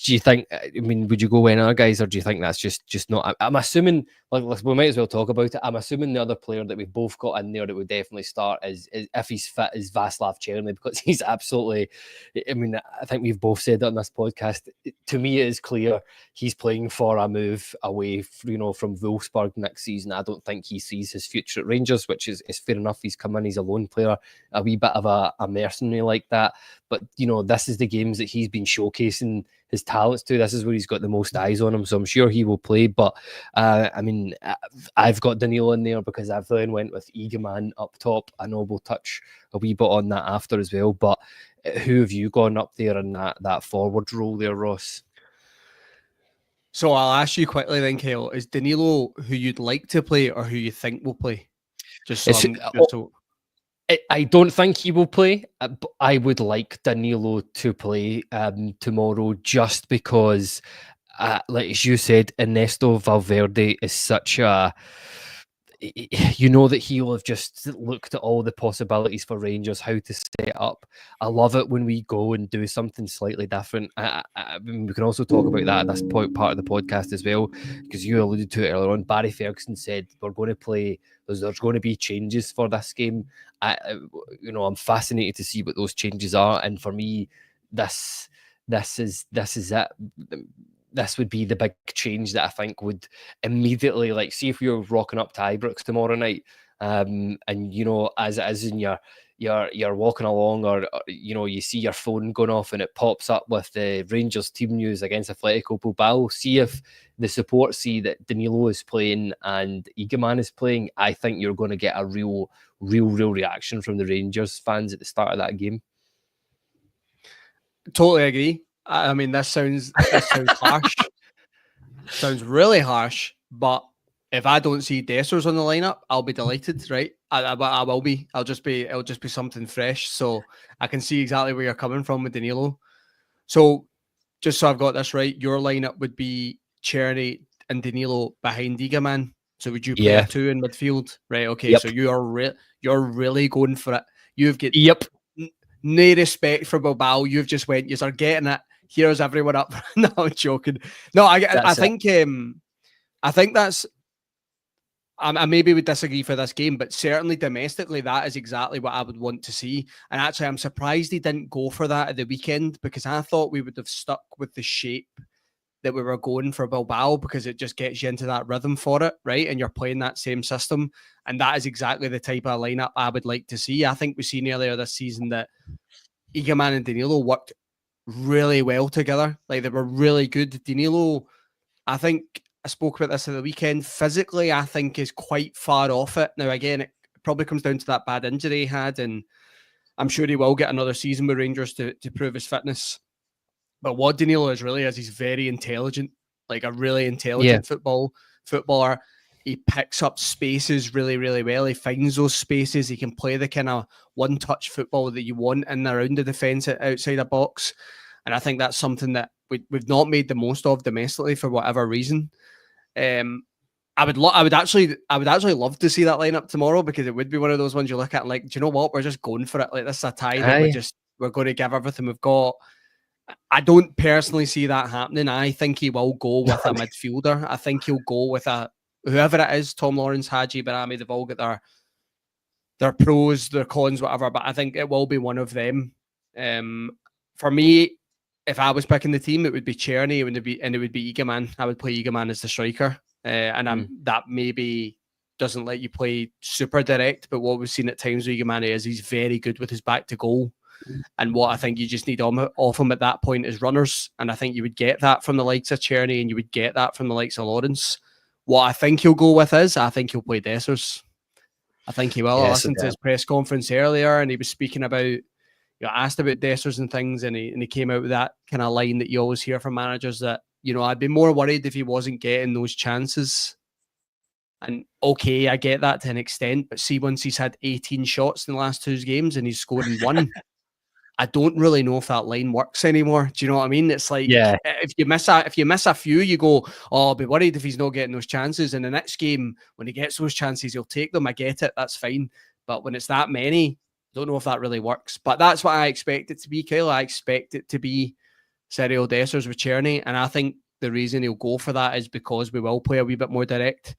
you think, would you go in other guys, or do you think that's just not? I'm assuming, like, we might as well talk about it. I'm assuming the other player that we've both got in there that would definitely start is if he's fit, is Václav Černý, because he's absolutely, I think we've both said it on this podcast. To me, it is clear he's playing for a move away, from Wolfsburg next season. I don't think he sees his future at Rangers, which is fair enough. He's come in, he's a lone player, a wee bit of a mercenary like that. But, this is the games that he's been showcasing his talents to. This is where he's got the most eyes on him. So I'm sure he will play. But, I've got Danilo in there because I've then went with Egaman up top. I know we'll touch a wee bit on that after as well. But who have you gone up there in that forward role there, Ross? So I'll ask you quickly then, Kyle. Is Danilo who you'd like to play or who you think will play? I don't think he will play, but I would like Danilo to play tomorrow, just because, like as you said, Ernesto Valverde is such a... that he will have just looked at all the possibilities for Rangers, how to set up. I love it when we go and do something slightly different. We can also talk about that at this part of the podcast as well, because you alluded to it earlier on. Barry Ferguson said we're going to play, there's going to be changes for this game. I'm fascinated to see what those changes are. And for me, this is it. This would be the big change that I think would immediately, like, see if you're rocking up to Ibrox tomorrow night, and as it is in you're walking along, or you see your phone going off and it pops up with the Rangers team news against Athletic Bilbao. See if the support see that Danilo is playing and Egeman is playing. I think you're going to get a real reaction from the Rangers fans at the start of that game. Totally agree. I mean, this sounds harsh. Sounds really harsh, but if I don't see Dessers on the lineup, I'll be delighted, right? I will be. It'll just be something fresh. So I can see exactly where you're coming from with Danilo. So just so I've got this right, your lineup would be Czerny and Danilo behind Egeman. So would you play a 2 in midfield? Right, okay. Yep. So you're really going for it. You've got no respect for Bilbao. You've just went, you are getting it. Here's everyone up. No, I'm joking. No, I think that's, I maybe would disagree for this game, but certainly domestically, that is exactly what I would want to see. And actually, I'm surprised he didn't go for that at the weekend, because I thought we would have stuck with the shape that we were going for Bilbao, because it just gets you into that rhythm for it, right? And you're playing that same system. And that is exactly the type of lineup I would like to see. I think we've seen earlier this season that Egeman and Danilo worked really well together. Like, they were really good. Danilo, I think I spoke about this at the weekend, physically, I think is quite far off it. Now, again, it probably comes down to that bad injury he had, and I'm sure he will get another season with Rangers to prove his fitness. But what Danilo is really is he's very intelligent, like a really intelligent footballer. He picks up spaces really, really well. He finds those spaces. He can play the kind of one-touch football that you want in and around the defence outside a box. And I think that's something that we've not made the most of domestically for whatever reason. I would actually love to see that lineup tomorrow, because it would be one of those ones you look at and like, do you know what? We're just going for it. Like, this is a tie that we're going to give everything we've got. I don't personally see that happening. I think he will go with a midfielder. I think he'll go with whoever it is, Tom Lawrence, Haji, Barami, they've all got their pros, their cons, whatever, but I think it will be one of them. For me, if I was picking the team, it would be Czerny, and it would be Egeman. I would play Egeman as the striker. That maybe doesn't let you play super direct, but what we've seen at times with Egeman is he's very good with his back to goal. And what I think you just need off him at that point is runners. And I think you would get that from the likes of Czerny, and you would get that from the likes of Lawrence. What I think he'll go with is, I think he'll play Dessers. I think he will. I listened to his press conference earlier, and he was speaking about, asked about Dessers and things, and he came out with that kind of line that you always hear from managers, that, I'd be more worried if he wasn't getting those chances. And okay, I get that to an extent, but see, once he's had 18 shots in the last 2 games and he's scored in 1, I don't really know if that line works anymore. Do you know what I mean? It's like, if you miss a few, you go, oh, I'll be worried if he's not getting those chances. And the next game, when he gets those chances, he'll take them. I get it. That's fine. But when it's that many, I don't know if that really works. But that's what I expect it to be, Kyle. I expect it to be Cyril Dessers with Czerny. And I think the reason he'll go for that is because we will play a wee bit more direct.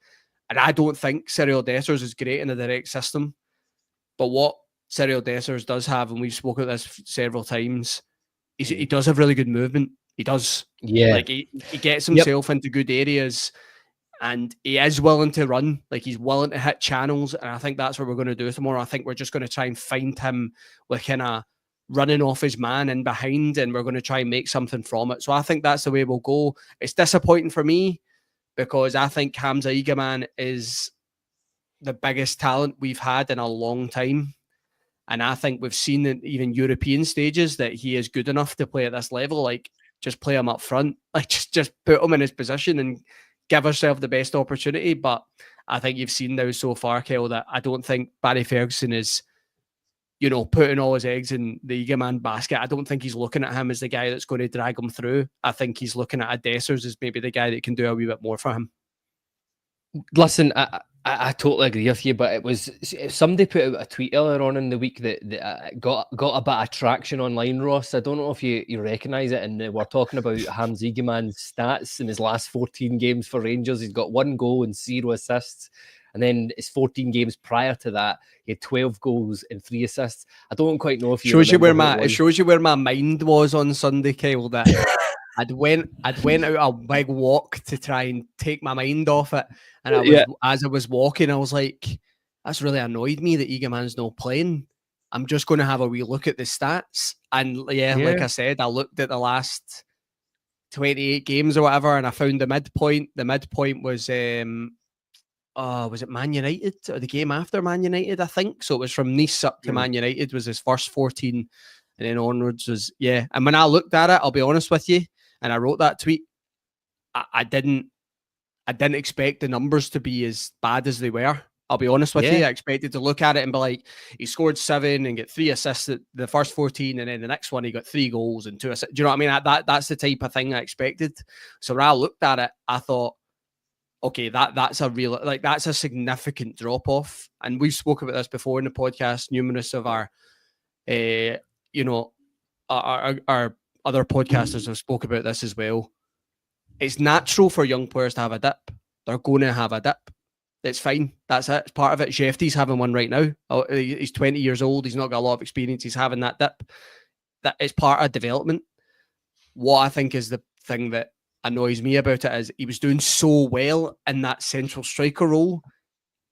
And I don't think Cyril Dessers is great in a direct system. But what Cyril Dessers does have, and we've spoken about this several times, he does have really good movement. He does. Yeah. Like, he gets himself into good areas, and he is willing to run. Like, he's willing to hit channels, and I think that's what we're going to do tomorrow. I think we're just going to try and find him with kind of running off his man in behind, and we're going to try and make something from it. So I think that's the way we'll go. It's disappointing for me, because I think Hamza Egeman is the biggest talent we've had in a long time. And I think we've seen in even European stages that he is good enough to play at this level. Like, just play him up front. Like, just put him in his position and give ourselves the best opportunity. But I think you've seen now so far, Kel, that I don't think Barry Ferguson is, putting all his eggs in the Egeman basket. I don't think he's looking at him as the guy that's going to drag him through. I think he's looking at Dessers as maybe the guy that can do a wee bit more for him. Listen, I totally agree with you, but it was somebody put out a tweet earlier on in the week that got a bit of traction online, Ross. I don't know if you recognise it, and we're talking about Hamza Egeman's stats in his last 14 games for Rangers. He's got 1 goal and 0 assists, And then it's 14 games prior to that, he had 12 goals and 3 assists. I don't quite know if you shows you where remember it shows you where my mind was on Sunday, Kyle. That I'd went out a big walk to try and take my mind off it, and as I was walking, I was like, "That's really annoyed me that Eagleman's not playing. I'm just going to have a wee look at the stats." And like I said, I looked at the last 28 games or whatever, and I found the midpoint. The midpoint was it Man United or the game after Man United? I think so. It was from Nice up to Man United was his first 14, and then onwards was And when I looked at it, I'll be honest with you, and I wrote that tweet. I didn't expect the numbers to be as bad as they were. I'll be honest with you. I expected to look at it and be like, he scored 7 and get 3 assists at the first 14, and then the next one he got 3 goals and 2 assists. Do you know what I mean? That's the type of thing I expected. So when I looked at it, I thought, okay, that's a significant drop off. And we've spoken about this before in the podcast. Numerous of our other podcasters have spoke about this as well. It's natural for young players to have a dip. They're going to have a dip. It's fine. That's it. It's part of it. Shefty's having one right now. He's 20 years old. He's not got a lot of experience. He's having that dip. That is part of development. What I think is the thing that annoys me about it is he was doing so well in that central striker role,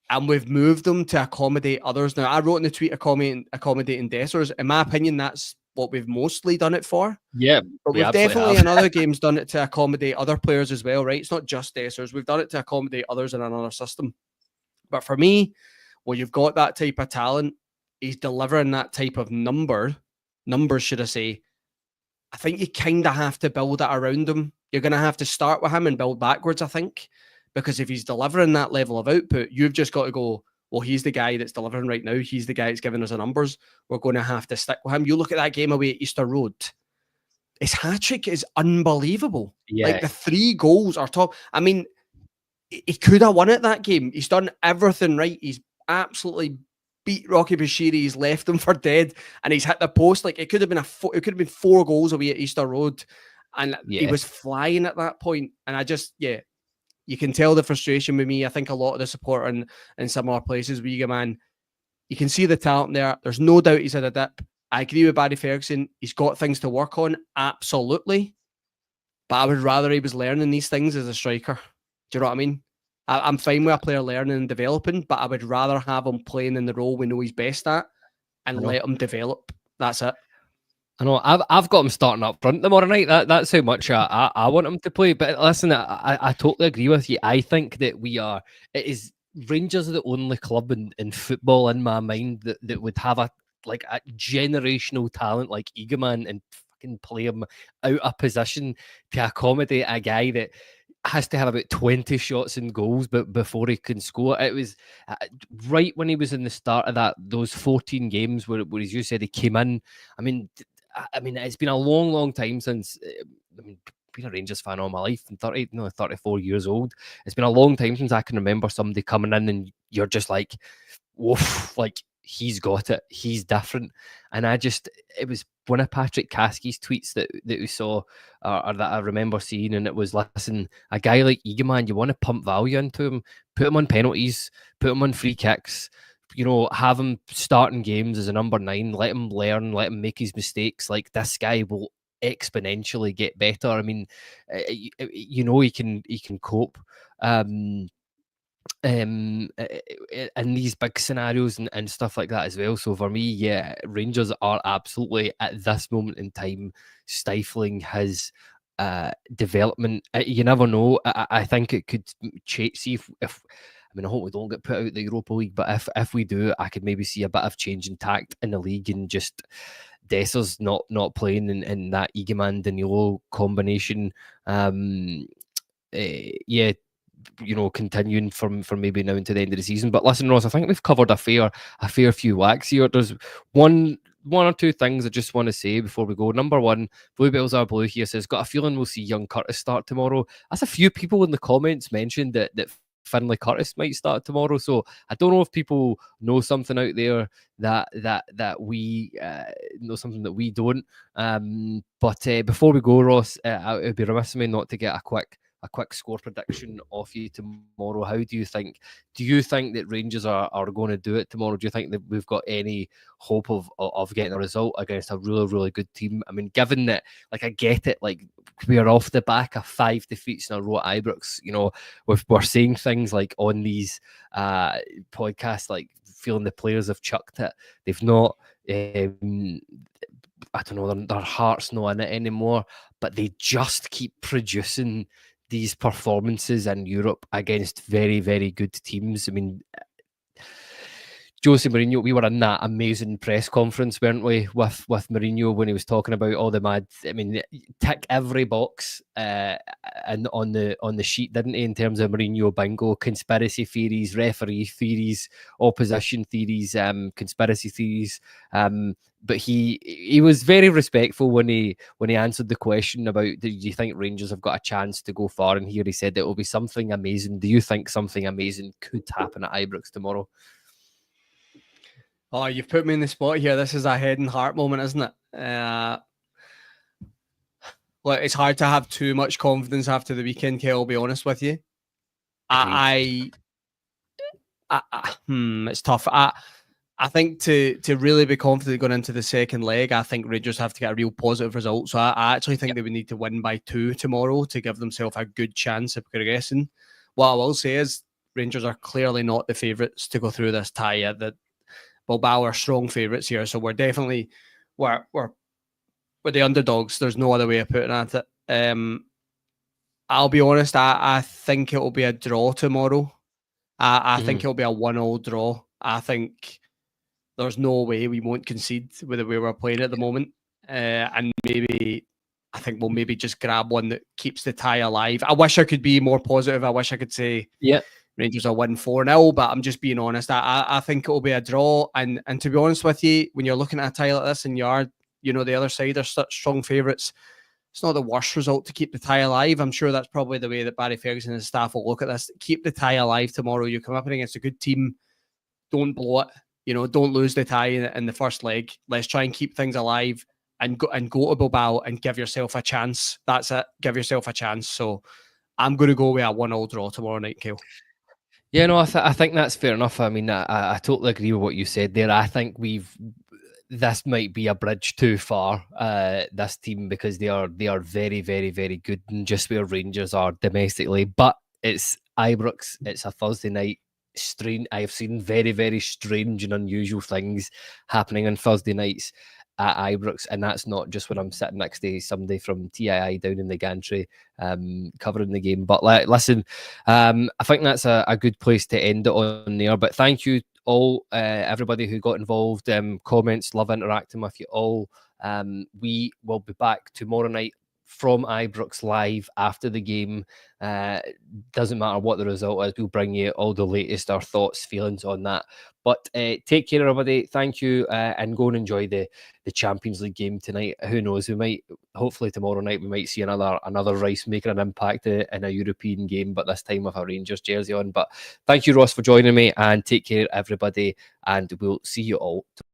and we've moved him to accommodate others. Now, I wrote in the tweet accommodating Dessers. In my opinion, that's what we've mostly done it for. Yeah, but we've definitely in other games done it to accommodate other players as well, right? It's not just Dessers. We've done it to accommodate others in another system. But for me, when you've got that type of talent, he's delivering that type of numbers, should I say, I think you kind of have to build it around him. You're going to have to start with him and build backwards, I think. Because if he's delivering that level of output, you've just got to go, well, he's the guy that's delivering right now. He's the guy that's giving us the numbers. We're going to have to stick with him. You look at that game away at Easter Road. His hat-trick is unbelievable. Yeah. Like, the 3 goals are top. I mean, he could have won it that game. He's done everything right. He's absolutely beat Rocky Bashiri. He's left him for dead, and he's hit the post. Like, it could have been 4 goals away at Easter Road, and he was flying at that point. And I just, you can tell the frustration with me. I think a lot of the support in some other places, man, you can see the talent there. There's no doubt he's had a dip. I agree with Barry Ferguson. He's got things to work on, absolutely. But I would rather he was learning these things as a striker. Do you know what I mean? I'm fine with a player learning and developing, but I would rather have him playing in the role we know he's best at and let him develop. That's it. I know. I've got him starting up front tomorrow night. That's how much I want him to play. But listen, I totally agree with you. I think that Rangers are the only club in football, in my mind, that would have a generational talent like Eagleman and fucking play him out of position to accommodate a guy that has to have about 20 shots and goals but before he can score. It was right when he was in the start of those 14 games where as you said, he came in. I mean, it's been a long time since been a Rangers fan all my life. I'm 34 years old. It's been a long time since I can remember somebody coming in and you're just like, woof, like, he's got it. He's different. And it was one of Patrick Caskey's tweets that we saw or that I remember seeing, and it was, listen, a guy like Eagleman, you want to pump value into him, put him on penalties, put him on free kicks, have him starting games as a number 9, let him learn, let him make his mistakes. Like, this guy will exponentially get better. I mean, he can cope in these big scenarios and stuff like that as well. So for me, Rangers are absolutely at this moment in time stifling his development. You never know. I think it could see if I hope we don't get put out the Europa League, but if we do, I could maybe see a bit of change in tact in the league and just Dessers not playing in that Eagleman Danilo combination. Continuing from maybe now into the end of the season. But listen, Ross, I think we've covered a fair few whacks here. There's one or two things I just want to say before we go. Number one, Bluebells Are Blue here says, got a feeling we'll see young Curtis start tomorrow. That's a few people in the comments mentioned that Finlay Curtis might start tomorrow. So I don't know if people know something out there that we know something that we don't. But before we go, Ross, it would be remiss of me not to get a quick quick score prediction off you tomorrow. How do you think? Do you think that Rangers are going to do it tomorrow? Do you think that we've got any hope of getting a result against a really, really good team? I mean, given that, like, I get it, like, we are off the back of 5 defeats in a row at Ibrox. You know, we're saying things like on these podcasts, like feeling the players have chucked it. They've not. I don't know, their heart's not in it anymore, but they just keep producing these performances in Europe against very, very good teams. I mean, Jose Mourinho, we were in that amazing press conference, weren't we, with Mourinho when he was talking about all the mad. I mean, tick every box and on the sheet, didn't he? In terms of Mourinho bingo, conspiracy theories, referee theories, opposition theories, conspiracy theories. But he was very respectful when he answered the question about, do you think Rangers have got a chance to go far? And here he said it will be something amazing. Do you think something amazing could happen at Ibrox tomorrow? Oh, you've put me in the spot here. This is a head and heart moment, isn't it? Well, it's hard to have too much confidence after the weekend, Kel, I'll be honest with you. It's tough. I think to really be confident going into the second leg, I think Rangers have to get a real positive result. So I actually think they would need to win by 2 tomorrow to give themselves a good chance of progressing. What I will say is Rangers are clearly not the favourites to go through this tie. That Bilbao are strong favourites here, so we're definitely we're the underdogs. There's no other way of putting it. I'll be honest. I think it will be a draw tomorrow. I think it'll be a 1-1 draw. I think there's no way we won't concede with the way we're playing at the moment. And maybe I think we'll maybe just grab one that keeps the tie alive. I wish I could be more positive. I wish I could say Rangers will win 4-0, but I'm just being honest. I think it'll be a draw. And to be honest with you, when you're looking at a tie like this and the other side are such strong favourites, it's not the worst result to keep the tie alive. I'm sure that's probably the way that Barry Ferguson and his staff will look at this. Keep the tie alive tomorrow. You come up against a good team. Don't blow it. Don't lose the tie in the first leg. Let's try and keep things alive and go to Bilbao and give yourself a chance. That's it. Give yourself a chance. So I'm going to go with a 1-1 draw tomorrow night, Kale. Yeah, no, I think that's fair enough. I mean, I totally agree with what you said there. I think this might be a bridge too far, this team, because they are very, very, very good, and just where Rangers are domestically. But it's Ibrox. It's a Thursday night. I've seen very, very strange and unusual things happening on Thursday nights at Ibrox, and that's not just when I'm sitting next to somebody from TII down in the gantry covering the game. But listen, I think that's a good place to end it on there. But thank you all, everybody who got involved. Comments, love interacting with you all. We will be back tomorrow night from Ibrox live after the game. Doesn't matter what the result is, we'll bring you all the latest, our thoughts, feelings on that. But take care, everybody. Thank you, and go and enjoy the Champions League game tonight. Who knows? We might, hopefully tomorrow night, we might see another Rice making an impact in a European game, but this time with a Rangers jersey on. But thank you, Ross, for joining me, and take care, everybody, and we'll see you all tomorrow.